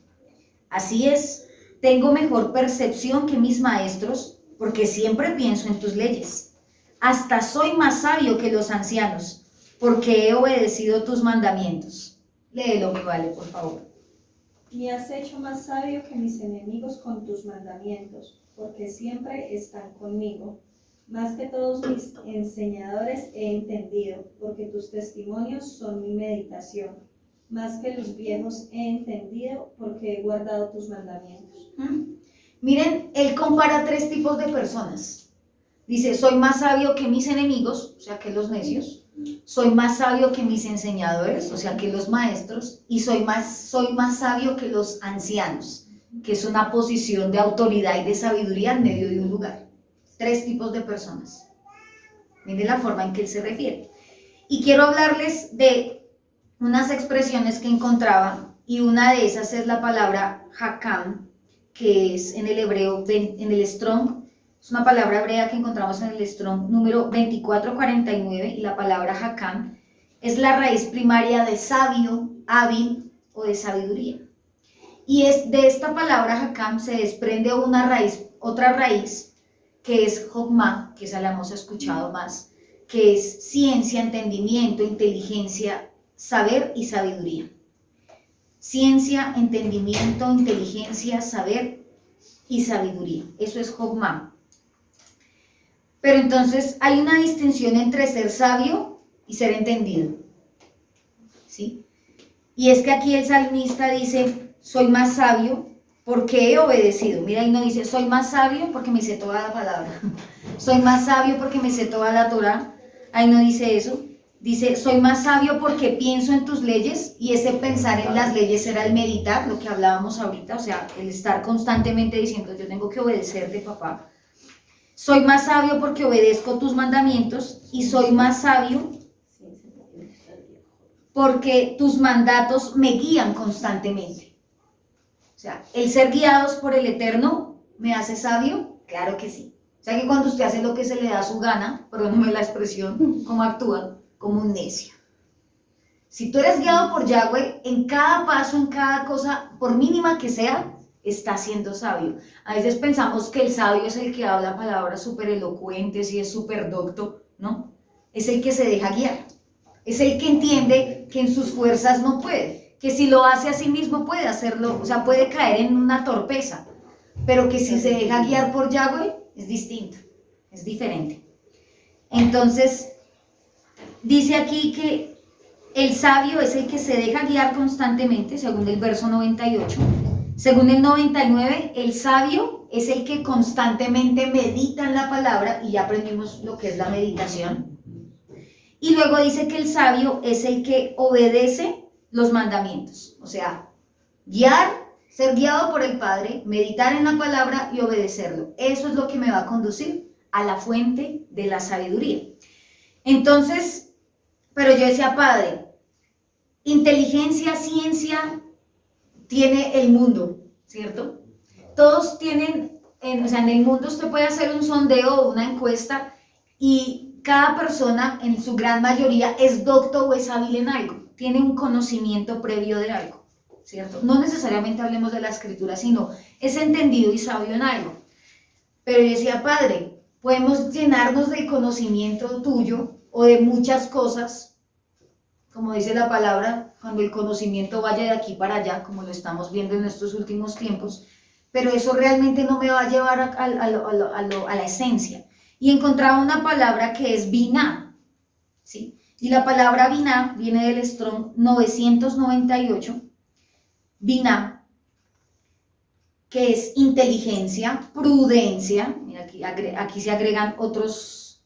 Así es, tengo mejor percepción que mis maestros, porque siempre pienso en tus leyes. Hasta soy más sabio que los ancianos, porque he obedecido tus mandamientos. Léelo, mi vale, por favor. Me has hecho más sabio que mis enemigos con tus mandamientos, porque siempre están conmigo. Más que todos mis enseñadores he entendido, porque tus testimonios son mi meditación. Más que los viejos he entendido, porque he guardado tus mandamientos. Miren, él compara tres tipos de personas. Dice, soy más sabio que mis enemigos, o sea, que los necios. Soy más sabio que mis enseñadores, o sea, que los maestros. Y soy más sabio que los ancianos, que es una posición de autoridad y de sabiduría en medio de un lugar. 3 tipos de personas. Miren la forma en que él se refiere. Y quiero hablarles de unas expresiones que encontraba, y una de esas es la palabra hakam, que es en el hebreo, en el Strong, es una palabra hebrea que encontramos en el Strong número 2449, y la palabra hakam es la raíz primaria de sabio, hábil o de sabiduría. Y es de esta palabra hakam se desprende una raíz, otra raíz, que es Jokmah, que esa la hemos escuchado más, que es ciencia, entendimiento, inteligencia, saber y sabiduría. Ciencia, entendimiento, inteligencia, saber y sabiduría. Eso es Jokmah. Pero entonces hay una distinción entre ser sabio y ser entendido, ¿sí? Y es que aquí el salmista dice, soy más sabio porque he obedecido. Mira, ahí no dice, soy más sabio porque me sé toda la palabra. Soy más sabio porque me sé toda la Torá. Ahí no dice eso. Dice, soy más sabio porque pienso en tus leyes, y ese pensar en las leyes era el meditar, lo que hablábamos ahorita, o sea, el estar constantemente diciendo, yo tengo que obedecerte, papá. Soy más sabio porque obedezco tus mandamientos, y soy más sabio porque tus mandatos me guían constantemente. O sea, el ser guiados por el Eterno me hace sabio, claro que sí. O sea que cuando usted hace lo que se le da su gana, perdóname la expresión, ¿cómo actúa? Como un necio. Si tú eres guiado por Yahweh, en cada paso, en cada cosa, por mínima que sea, estás siendo sabio. A veces pensamos que el sabio es el que habla palabras súper elocuentes y es súper docto, ¿no? Es el que se deja guiar. Es el que entiende que en sus fuerzas no puede, que si lo hace a sí mismo puede hacerlo, o sea, puede caer en una torpeza, pero que si se deja guiar por Yahweh es distinto, es diferente. Entonces, dice aquí que el sabio es el que se deja guiar constantemente, según el verso 98. Según el 99, el sabio es el que constantemente medita en la palabra, y ya aprendimos lo que es la meditación. Y luego dice que el sabio es el que obedece los mandamientos, o sea, guiar, ser guiado por el Padre, meditar en la palabra y obedecerlo. Eso es lo que me va a conducir a la fuente de la sabiduría. Entonces, pero yo decía, Padre, inteligencia, ciencia tiene el mundo, ¿cierto? Todos tienen, o sea, en el mundo usted puede hacer un sondeo o una encuesta, y cada persona, en su gran mayoría, es docto o es hábil en algo, tiene un conocimiento previo de algo, ¿cierto? No necesariamente hablemos de la escritura, sino es entendido y sabio en algo. Pero yo decía, Padre, podemos llenarnos del conocimiento tuyo o de muchas cosas, como dice la palabra, cuando el conocimiento vaya de aquí para allá, como lo estamos viendo en estos últimos tiempos, pero eso realmente no me va a llevar a la esencia. Y encontraba una palabra que es biná, ¿sí? Y la palabra biná viene del Strong 998, biná, que es inteligencia, prudencia. Mira, aquí se agregan otros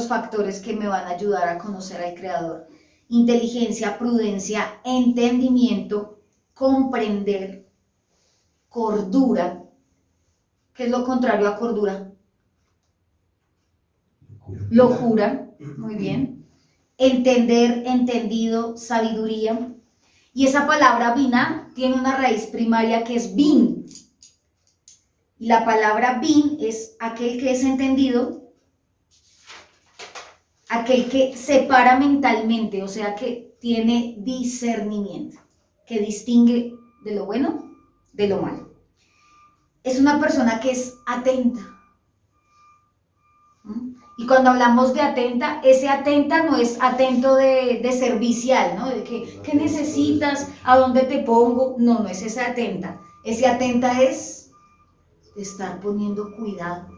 factores que me van a ayudar a conocer al Creador. Inteligencia, prudencia, entendimiento, comprender, cordura. ¿Qué es lo contrario a cordura? Locura, muy bien. Entender, entendido, sabiduría. Y esa palabra biná tiene una raíz primaria que es bin. Y la palabra bin es aquel que es entendido, aquel que separa mentalmente, o sea que tiene discernimiento, que distingue de lo bueno de lo malo. Es una persona que es atenta. Y cuando hablamos de atenta, ese atenta no es atento de servicial, ¿no? De que, ¿qué necesitas? ¿A dónde te pongo? No, no es ese atenta. Ese atenta es de estar poniendo cuidado.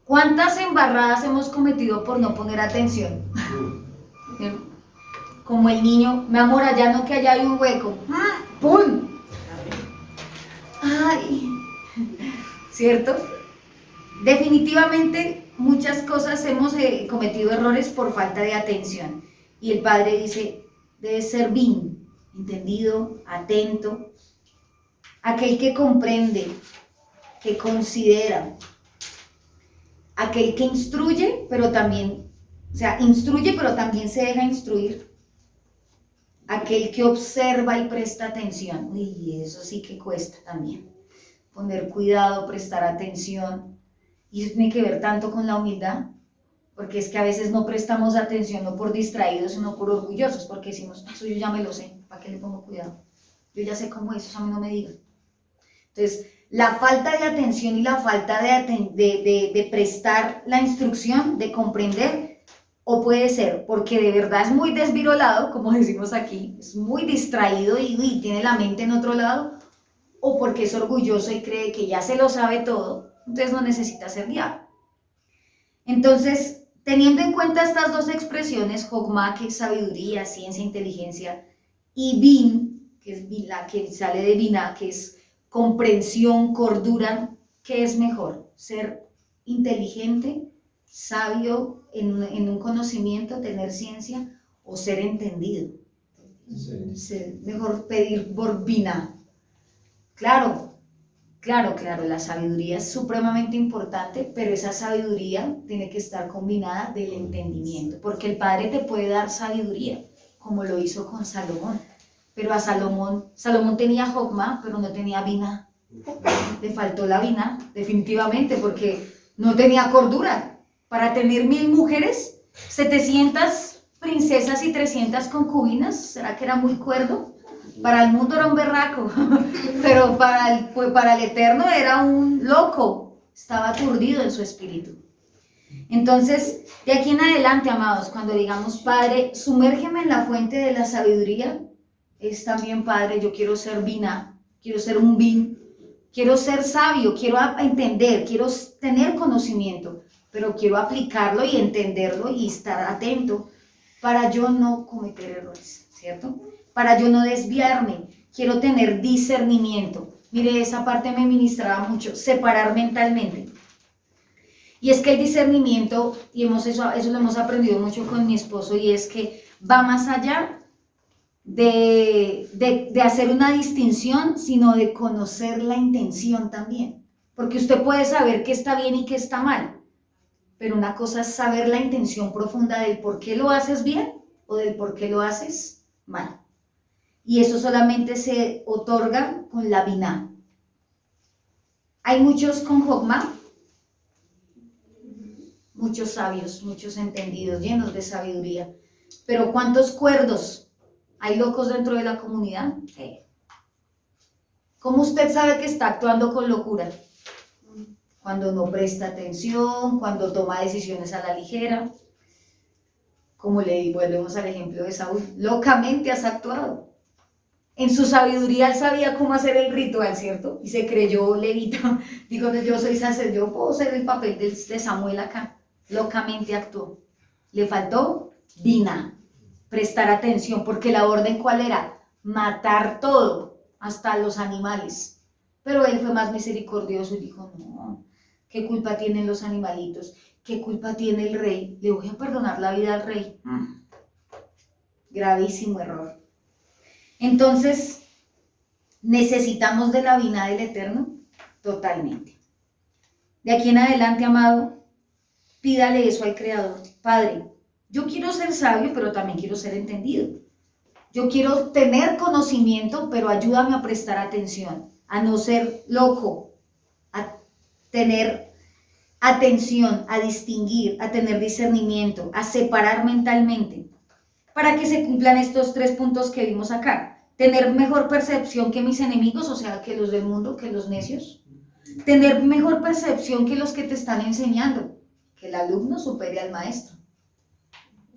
¿Cuántas embarradas hemos cometido por no poner atención? Como el niño, mi amor, allá no, que allá hay un hueco. ¡Pum! ¡Ay! ¿Cierto? Definitivamente muchas cosas hemos cometido errores por falta de atención. Y el Padre dice, debe ser bien, entendido, atento. aquel que comprende, que considera, aquel que instruye, pero también, o sea, instruye, pero también se deja instruir, aquel que observa y presta atención. Uy, eso sí que cuesta también, poner cuidado, prestar atención, y eso tiene que ver tanto con la humildad, porque es que a veces no prestamos atención no por distraídos, sino por orgullosos, porque decimos, eso yo ya me lo sé, ¿para qué le pongo cuidado? Yo ya sé cómo es, eso a mí no me digan. Entonces, la falta de atención y la falta de prestar la instrucción, de comprender, o puede ser porque de verdad es muy desvirolado, como decimos aquí, es muy distraído y tiene la mente en otro lado, o porque es orgulloso y cree que ya se lo sabe todo, entonces no necesita ser guiado. Entonces, teniendo en cuenta estas dos expresiones, Jogma, que es sabiduría, ciencia, inteligencia, y Bin, que es la que sale de Binah, que es comprensión, cordura, ¿qué es mejor? ¿Ser inteligente, sabio en un conocimiento, tener ciencia, o ser entendido? Sí. Mejor pedir por Binah. Claro, la sabiduría es supremamente importante, pero esa sabiduría tiene que estar combinada del entendimiento, porque el Padre te puede dar sabiduría, como lo hizo con Salomón, pero a Salomón tenía Jogma, pero no tenía Binah. Le faltó la Binah, definitivamente, porque no tenía cordura. Para tener 1000 mujeres, 700 princesas y 300 concubinas, ¿será que era muy cuerdo? Para el mundo era un berraco, pero para el Eterno era un loco, estaba aturdido en su espíritu. Entonces, de aquí en adelante, amados, cuando digamos, Padre, sumérgeme en la fuente de la sabiduría, es también, Padre, yo quiero ser Binah, quiero ser un Bin, quiero ser sabio, quiero entender, quiero tener conocimiento, pero quiero aplicarlo y entenderlo y estar atento para yo no cometer errores, ¿cierto? Para yo no desviarme, quiero tener discernimiento. Mire, esa parte me ministraba mucho, separar mentalmente. Y es que el discernimiento, y eso lo hemos aprendido mucho con mi esposo, y es que va más allá de hacer una distinción, sino de conocer la intención también. Porque usted puede saber qué está bien y qué está mal, pero una cosa es saber la intención profunda del por qué lo haces bien o del por qué lo haces mal. Y eso solamente se otorga con la Binah. Hay muchos con Jogma, muchos sabios, muchos entendidos, llenos de sabiduría. Pero ¿cuántos cuerdos? ¿Hay locos dentro de la comunidad? ¿Cómo usted sabe que está actuando con locura? Cuando no presta atención, cuando toma decisiones a la ligera. Como le digo, volvemos al ejemplo de Saúl. Locamente has actuado. En su sabiduría él sabía cómo hacer el ritual, ¿cierto? Y se creyó levita. Dijo, yo soy sacerdote, yo puedo hacer el papel de Samuel acá. Locamente actuó. Le faltó Binah, prestar atención, porque la orden ¿cuál era? Matar todo, hasta los animales. Pero él fue más misericordioso y dijo, no, ¿qué culpa tienen los animalitos? ¿Qué culpa tiene el rey? Le voy a perdonar la vida al rey. Gravísimo error. Entonces, ¿necesitamos de la Binah del Eterno? Totalmente. De aquí en adelante, amado, pídale eso al Creador. Padre, yo quiero ser sabio, pero también quiero ser entendido. Yo quiero tener conocimiento, pero ayúdame a prestar atención, a no ser loco, a tener atención, a distinguir, a tener discernimiento, a separar mentalmente, para que se cumplan estos 3 puntos que vimos acá. Tener mejor percepción que mis enemigos, o sea, que los del mundo, que los necios. Tener mejor percepción que los que te están enseñando, que el alumno supere al maestro,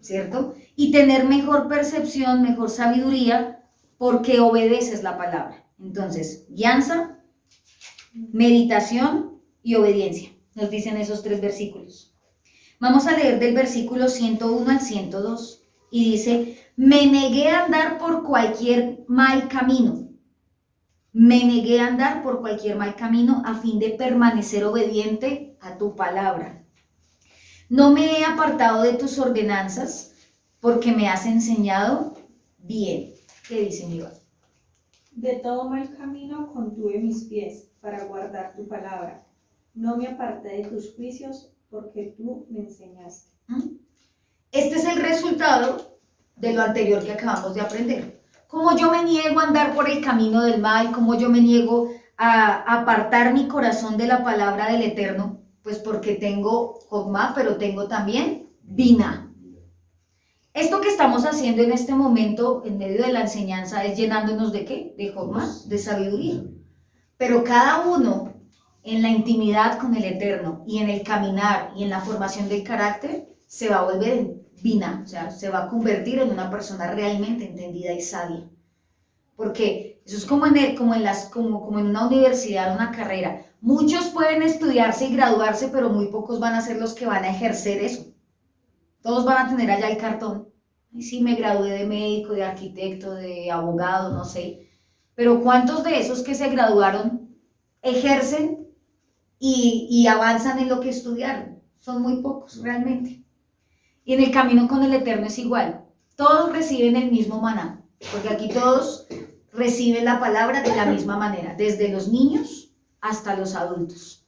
¿cierto? Y tener mejor percepción, mejor sabiduría, porque obedeces la palabra. Entonces, guianza, meditación y obediencia. Nos dicen esos 3 versículos. Vamos a leer del versículo 101 al 102 y dice, me negué a andar por cualquier mal camino. Me negué a andar por cualquier mal camino a fin de permanecer obediente a tu palabra. No me he apartado de tus ordenanzas porque me has enseñado bien. ¿Qué dice mi Dios? De todo mal camino contuve mis pies para guardar tu palabra. No me aparté de tus juicios porque tú me enseñaste. Este es el resultado de lo anterior que acabamos de aprender. Como yo me niego a andar por el camino del mal, como yo me niego a apartar mi corazón de la palabra del Eterno, pues porque tengo Jogma, pero tengo también Bina. Esto que estamos haciendo en este momento, en medio de la enseñanza, es llenándonos de ¿qué? De Jogma, de sabiduría. Pero cada uno, en la intimidad con el Eterno y en el caminar y en la formación del carácter, se va a volver en Bina, o sea, se va a convertir en una persona realmente entendida y sabia. Porque eso es como en una universidad, una carrera. Muchos pueden estudiarse y graduarse, pero muy pocos van a ser los que van a ejercer eso. Todos van a tener allá el cartón. Y sí, me gradué de médico, de arquitecto, de abogado, no sé. Pero ¿cuántos de esos que se graduaron ejercen y avanzan en lo que estudiaron? Son muy pocos realmente. Y en el camino con el Eterno es igual. Todos reciben el mismo maná, porque aquí todos reciben la palabra de la misma manera, desde los niños hasta los adultos.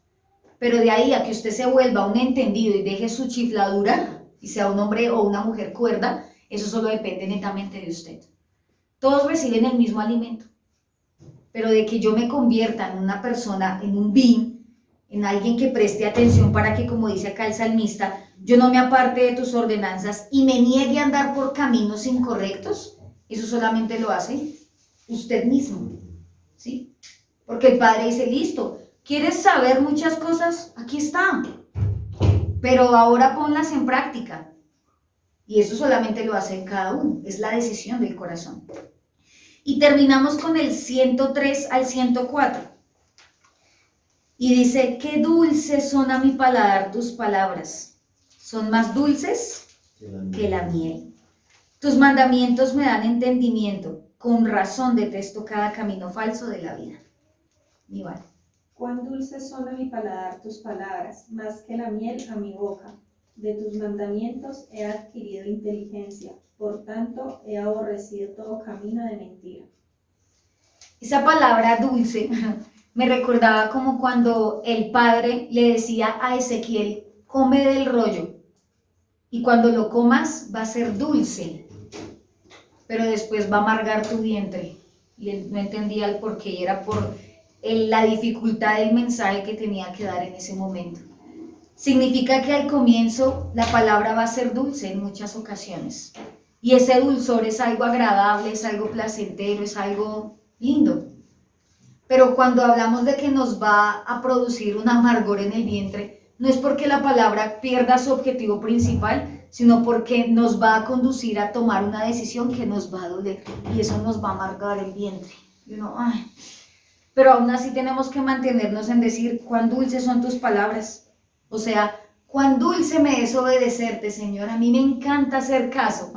Pero de ahí a que usted se vuelva un entendido y deje su chifladura y sea un hombre o una mujer cuerda, eso solo depende netamente de usted. Todos reciben el mismo alimento, pero de que yo me convierta en una persona, en un bin, en alguien que preste atención para que, como dice acá el salmista, yo no me aparte de tus ordenanzas y me niegue a andar por caminos incorrectos, eso solamente lo hace usted mismo, ¿sí? Porque el Padre dice, listo, ¿quieres saber muchas cosas? Aquí están, pero ahora ponlas en práctica. Y eso solamente lo hace cada uno, es la decisión del corazón. Y terminamos con el 103 al 104. Y dice, qué dulces son a mi paladar tus palabras, son más dulces que la miel. Tus mandamientos me dan entendimiento, con razón detesto cada camino falso de la vida. Igual. Cuán dulces son a mi paladar tus palabras, más que la miel a mi boca. De tus mandamientos he adquirido inteligencia, por tanto he aborrecido todo camino de mentira. Esa palabra dulce me recordaba como cuando el padre le decía a Ezequiel, come del rollo, y cuando lo comas va a ser dulce, pero después va a amargar tu vientre. Y él no entendía el por qué, y era por la dificultad del mensaje que tenía que dar en ese momento. Significa que al comienzo la palabra va a ser dulce en muchas ocasiones. Y ese dulzor es algo agradable, es algo placentero, es algo lindo. Pero cuando hablamos de que nos va a producir un amargor en el vientre, no es porque la palabra pierda su objetivo principal, sino porque nos va a conducir a tomar una decisión que nos va a doler. Y eso nos va a amargar el vientre. Y uno, ay. Pero aún así tenemos que mantenernos en decir, cuán dulces son tus palabras. O sea, cuán dulce me es obedecerte, Señor. A mí me encanta hacer caso.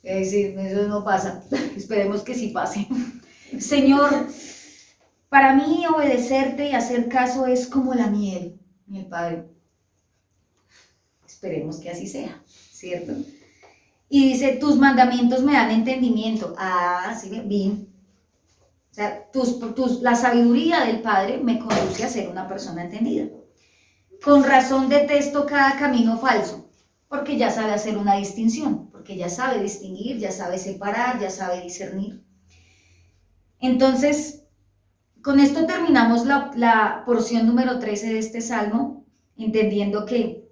Es decir, eso no pasa. Esperemos que sí pase. Señor, para mí obedecerte y hacer caso es como la miel, mi Padre. Esperemos que así sea, ¿cierto? Y dice, tus mandamientos me dan entendimiento. Ah, sí, bien. O sea, la sabiduría del Padre me conduce a ser una persona entendida. Con razón detesto cada camino falso, porque ya sabe hacer una distinción, porque ya sabe distinguir, ya sabe separar, ya sabe discernir. Entonces, con esto terminamos la porción número 13 de este salmo, entendiendo que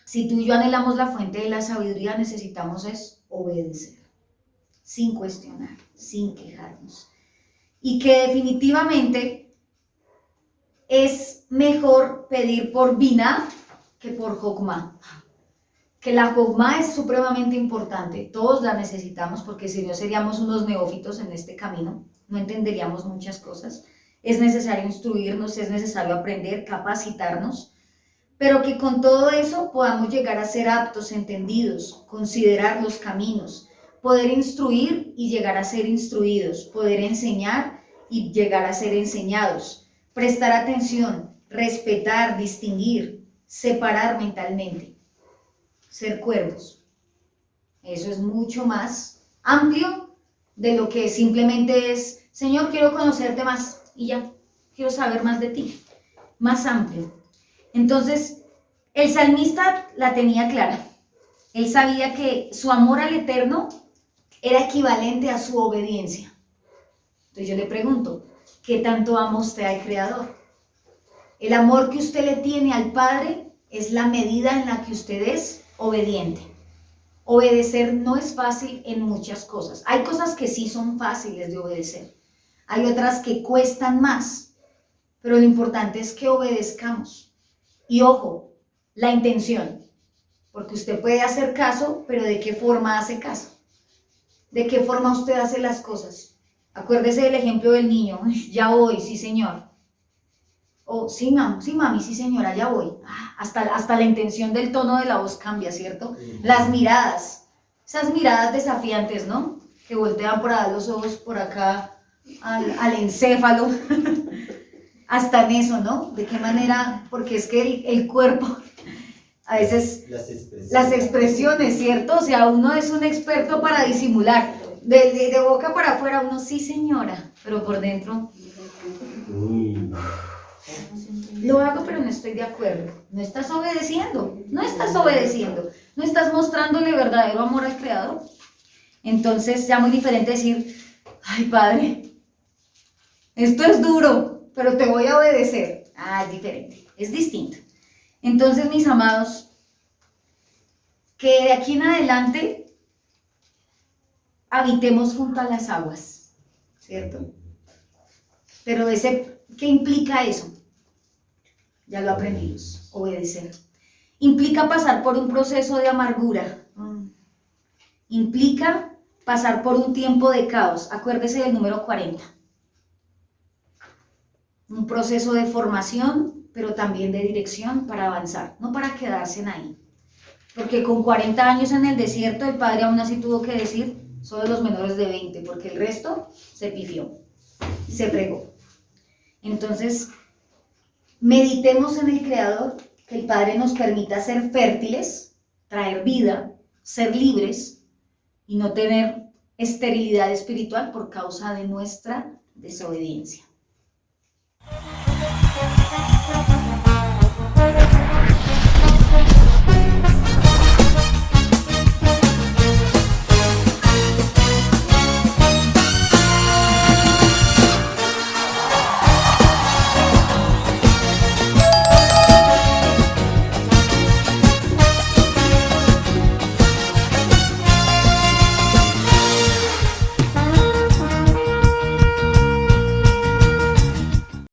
si tú y yo anhelamos la fuente de la sabiduría, necesitamos es obedecer, sin cuestionar, sin quejarnos. Y que definitivamente es mejor pedir por Binah que por Jokmah. Que la Jokmah es supremamente importante, todos la necesitamos porque si no seríamos unos neófitos en este camino, no entenderíamos muchas cosas. Es necesario instruirnos, es necesario aprender, capacitarnos, pero que con todo eso podamos llegar a ser aptos, entendidos, considerar los caminos, poder instruir y llegar a ser instruidos, poder enseñar y llegar a ser enseñados, prestar atención, respetar, distinguir, separar mentalmente, ser cuervos. Eso es mucho más amplio de lo que simplemente es, Señor, quiero conocerte más y ya, quiero saber más de ti, más amplio. Entonces, el salmista la tenía clara. Él sabía que su amor al Eterno era equivalente a su obediencia. Entonces yo le pregunto, ¿qué tanto ama usted al Creador? El amor que usted le tiene al Padre es la medida en la que usted es obediente. Obedecer no es fácil en muchas cosas. Hay cosas que sí son fáciles de obedecer. Hay otras que cuestan más. Pero lo importante es que obedezcamos. Y ojo, la intención. Porque usted puede hacer caso, pero ¿de qué forma hace caso? ¿De qué forma usted hace las cosas? Acuérdese del ejemplo del niño. Ya voy, sí señor. O sí, mami, sí señora, ya voy. Hasta la intención del tono de la voz cambia, ¿cierto? Las miradas, esas miradas desafiantes, ¿no? Que voltean por allá los ojos, por acá al encéfalo. Hasta en eso, ¿no? ¿De qué manera? Porque es que el cuerpo, a veces las expresiones, ¿cierto? O sea, uno es un experto para disimular. De boca para afuera uno, sí señora, pero por dentro... Lo hago, pero no estoy de acuerdo. No estás obedeciendo, no estás obedeciendo, no estás mostrándole verdadero amor al Creador. Entonces, ya muy diferente decir, ay, Padre, esto es duro, pero te voy a obedecer. Es diferente, es distinto. Entonces, mis amados, que de aquí en adelante habitemos junto a las aguas, ¿cierto? Pero ¿qué implica eso? Ya lo aprendimos, obedecer. Implica pasar por un proceso de amargura. Implica pasar por un tiempo de caos. Acuérdese del número 40. Un proceso de formación, pero también de dirección para avanzar, no para quedarse en ahí. Porque con 40 años en el desierto, el padre aún así tuvo que decir, solo los menores de 20, porque el resto se pifió, se fregó. Entonces, meditemos en el Creador, que el Padre nos permita ser fértiles, traer vida, ser libres y no tener esterilidad espiritual por causa de nuestra desobediencia.